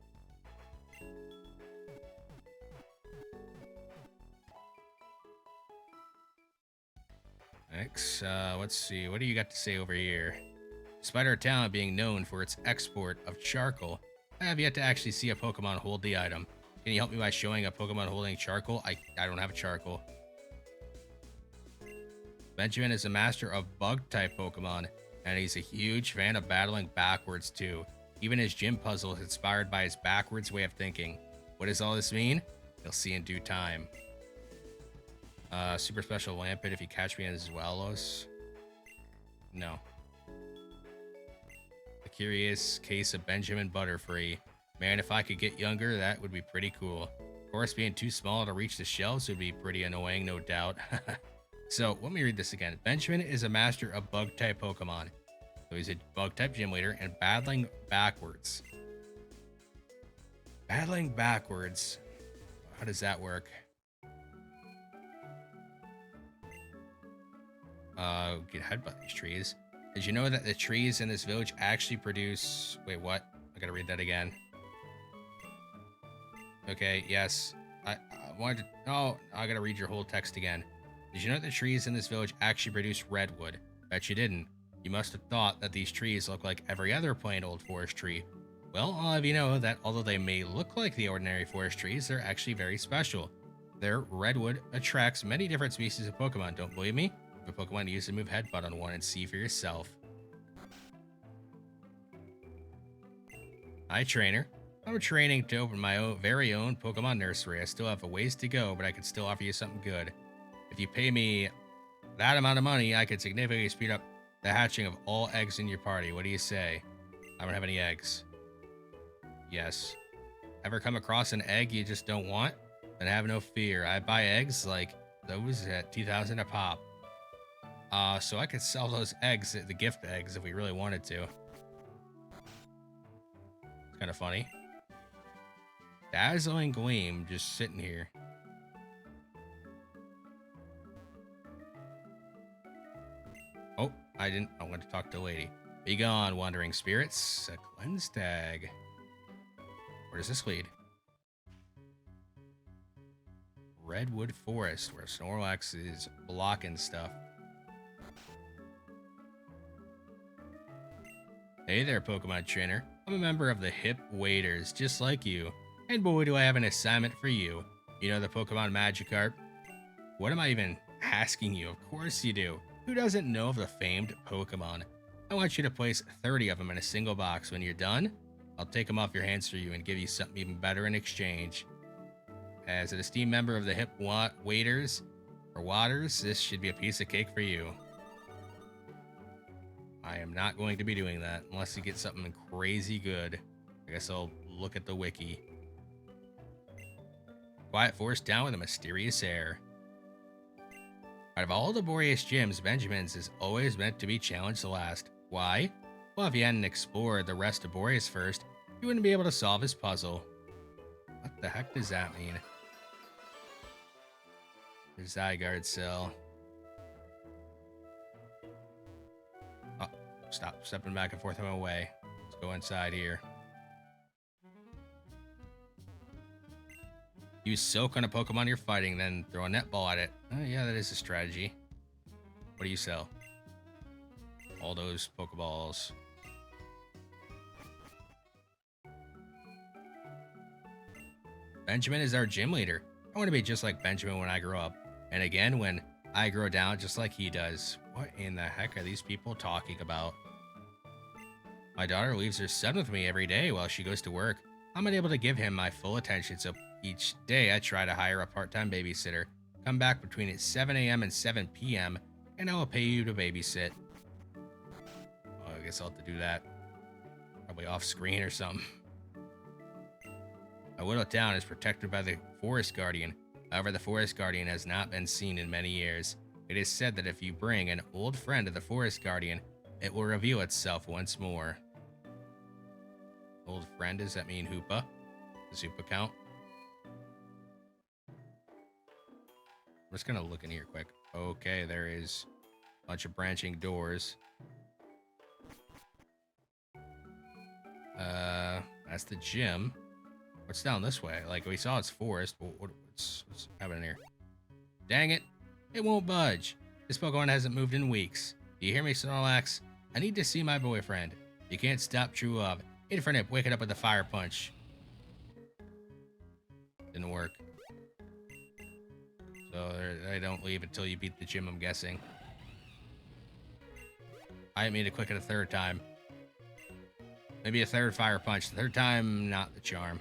Next, let's see. What do you got to say over here? Despite our town being known for its export of charcoal, I have yet to actually see a Pokemon hold the item. Can you help me by showing a Pokemon holding charcoal? I don't have a charcoal. Benjamin is a master of bug-type Pokemon, and he's a huge fan of battling backwards too. Even his gym puzzle is inspired by his backwards way of thinking. What does all this mean? You'll see in due time. Super special Lampet if you catch me in Zwelos. No. The curious case of Benjamin Butterfree. Man, if I could get younger, that would be pretty cool. Of course, being too small to reach the shelves would be pretty annoying, no doubt. So, let me read this again. Benjamin is a master of bug-type Pokemon. So he's a bug-type gym leader and battling backwards. Battling backwards. How does that work? Get headbutt these trees. Did you know that the trees in this village actually produce... Wait, what? I gotta read that again. Okay, yes. I wanted to... Oh, I gotta read your whole text again. Did you know that the trees in this village actually produce redwood? Bet you didn't. You must have thought that these trees look like every other plain old forest tree. Well, I'll have you know that although they may look like the ordinary forest trees, they're actually very special. Their redwood attracts many different species of Pokemon. Don't believe me? If a Pokemon use the move Headbutt on one and see for yourself. Hi, trainer. I'm training to open my very own Pokemon nursery. I still have a ways to go, but I can still offer you something good. If you pay me that amount of money, I could significantly speed up the hatching of all eggs in your party. What do you say? I don't have any eggs. Yes. Ever come across an egg you just don't want? Then have no fear. I buy eggs like those at 2,000 a pop. So I could sell those eggs, the gift eggs, if we really wanted to. It's kind of funny. Dazzling Gleam just sitting here. Oh, I want to talk to the lady. Be gone, wandering spirits. A cleanse tag. Where does this lead? Redwood Forest, where Snorlax is blocking stuff. Hey there, Pokemon trainer. I'm a member of the Hip Waiters, just like you. And boy, do I have an assignment for you. You know the Pokemon Magikarp? What am I even asking you? Of course you do. Who doesn't know of the famed Pokemon? I want you to place 30 of them in a single box. When you're done, I'll take them off your hands for you and give you something even better in exchange. As an esteemed member of the Hip Waiters, or Waters, this should be a piece of cake for you. I am not going to be doing that unless you get something crazy good. I guess I'll look at the wiki. Quiet forest down with a mysterious air. Out of all the Boreas gyms, Benjamin's is always meant to be challenged last. Why? Well, if you hadn't explored the rest of Boreas first, you wouldn't be able to solve his puzzle. What the heck does that mean? The Zygarde cell. Oh, stop stepping back and forth on my way. Let's go inside here. Use Silk on a Pokemon you're fighting, then throw a netball at it. Oh, yeah, that is a strategy. What do you sell? All those Pokeballs. Benjamin is our gym leader. I want to be just like Benjamin when I grow up. And again, when I grow down just like he does. What in the heck are these people talking about? My daughter leaves her son with me every day while she goes to work. I'm unable to give him my full attention, so each day I try to hire a part-time babysitter. Come back between 7 a.m. and 7 p.m. and I will pay you to babysit. Well, I guess I'll have to do that. Probably off screen or something. My Willow Town is protected by the Forest Guardian. However, the Forest Guardian has not been seen in many years. It is said that if you bring an old friend to the Forest Guardian, it will reveal itself once more. Old friend, does that mean Hoopa? Does Hoopa count? I'm just gonna look in here quick. Okay, there is a bunch of branching doors. That's the gym. What's down this way? Like, we saw it's forest, but what's happening here? Dang it! It won't budge. This Pokemon hasn't moved in weeks. Do you hear me, Snorlax? I need to see my boyfriend. You can't stop true love. Infernape, wake it up with a fire punch. Didn't work. So I don't leave until you beat the gym, I'm guessing. I didn't mean to click it a third time. Maybe a third fire punch. The third time, not the charm.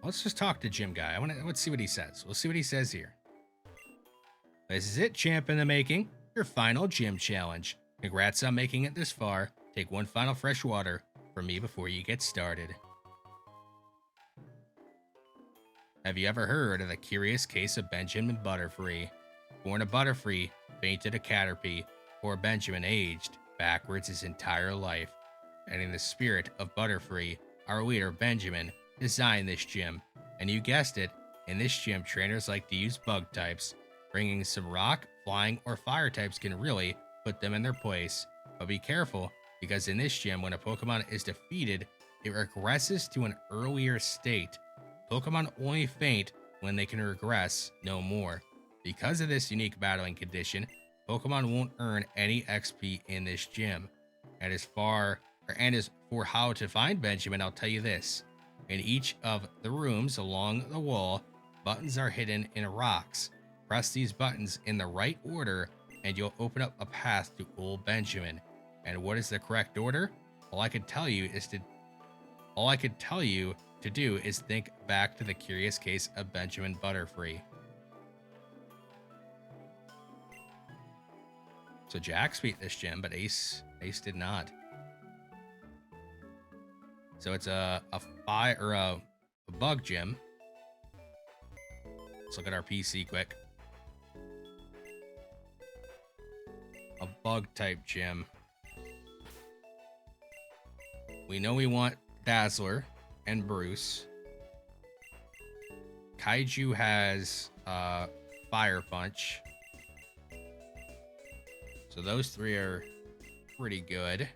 Let's just talk to Gym Guy. Let's see what he says. We'll see what he says here. This is it, champ in the making. Your final gym challenge. Congrats on making it this far. Take one final fresh water from me before you get started. Have you ever heard of the curious case of Benjamin Butterfree? Born a Butterfree, fainted a Caterpie, poor Benjamin aged backwards his entire life. And in the spirit of Butterfree, our leader Benjamin designed this gym. And you guessed it, in this gym trainers like to use bug types. Bringing some rock, flying, or fire types can really put them in their place. But be careful, because in this gym, when a Pokemon is defeated, it regresses to an earlier state. Pokemon only faint when they can regress, no more. Because of this unique battling condition, Pokemon won't earn any XP in this gym. And as for how to find Benjamin, I'll tell you this. In each of the rooms along the wall, buttons are hidden in rocks. Press these buttons in the right order, and you'll open up a path to old Benjamin. And what is the correct order? All I could tell you to do is think back to the curious case of Benjamin Butterfree. So Jax beat this gym, but Ace did not. So it's a bug gym. Let's look at our PC quick. A bug type gym. We know we want Dazzler and Bruce. Kaiju has Fire Punch. So those three are pretty good.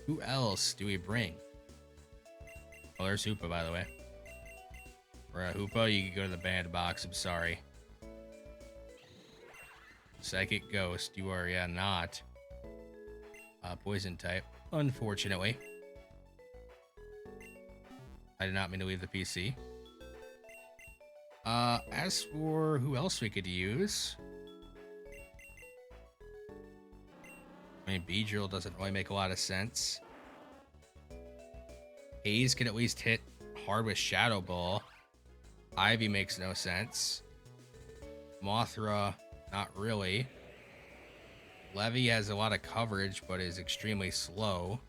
Who else do we bring? Oh, there's Hoopa, by the way. For Hoopa, you can go to the banned box. I'm sorry. Psychic Ghost, you are, not. Poison type, unfortunately. I did not mean to leave the PC. As for who else we could use... I mean, Beedrill doesn't really make a lot of sense. Haze can at least hit hard with Shadow Ball. Ivy makes no sense. Mothra, not really. Levy has a lot of coverage, but is extremely slow.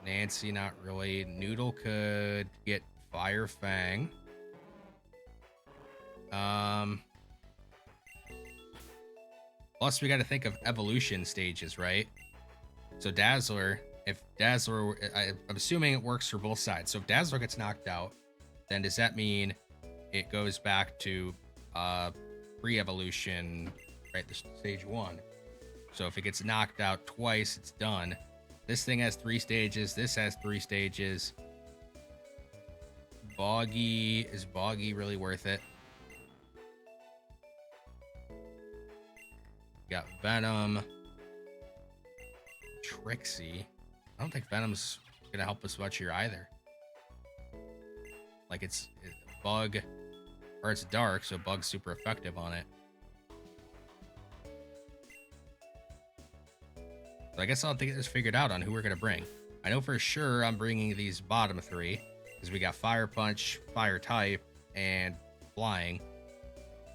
Nancy, not really. Noodle could get Fire Fang. Plus, we got to think of evolution stages, right? So Dazzler, I'm assuming it works for both sides. So if Dazzler gets knocked out, then does that mean it goes back to pre-evolution, right? The stage 1. So if it gets knocked out twice, it's done. This thing has 3 stages. This has 3 stages. Boggy. Is Boggy really worth it? Got Venom. Trixie. I don't think Venom's gonna help us much here either. Like it's Bug, or it's dark, so Bug's super effective on it. So I guess I'll have to get this figured out on who we're gonna bring. I know for sure I'm bringing these bottom 3 because we got Fire Punch, Fire Type, and Flying.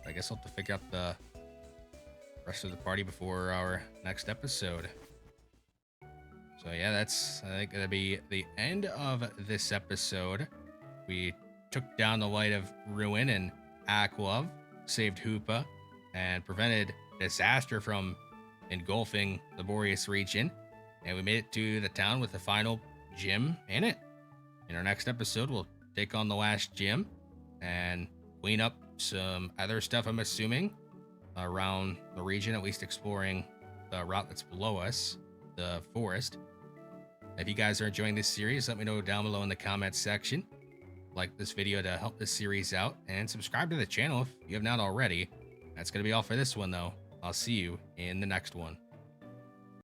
I guess I'll have to figure out the rest of the party before our next episode. So yeah, that's, I think, gonna be the end of this episode. We took down the Light of Ruin and Aqua, saved Hoopa, and prevented disaster from engulfing the Boreas region. And we made it to the town with the final gym in it. In our next episode, we'll take on the last gym and clean up some other stuff, I'm assuming, around the region, at least exploring the route that's below us, the forest. If you guys are enjoying this series, let me know down below in the comments section. Like this video to help this series out, and subscribe to the channel if you have not already. That's going to be all for this one, though. I'll see you in the next one.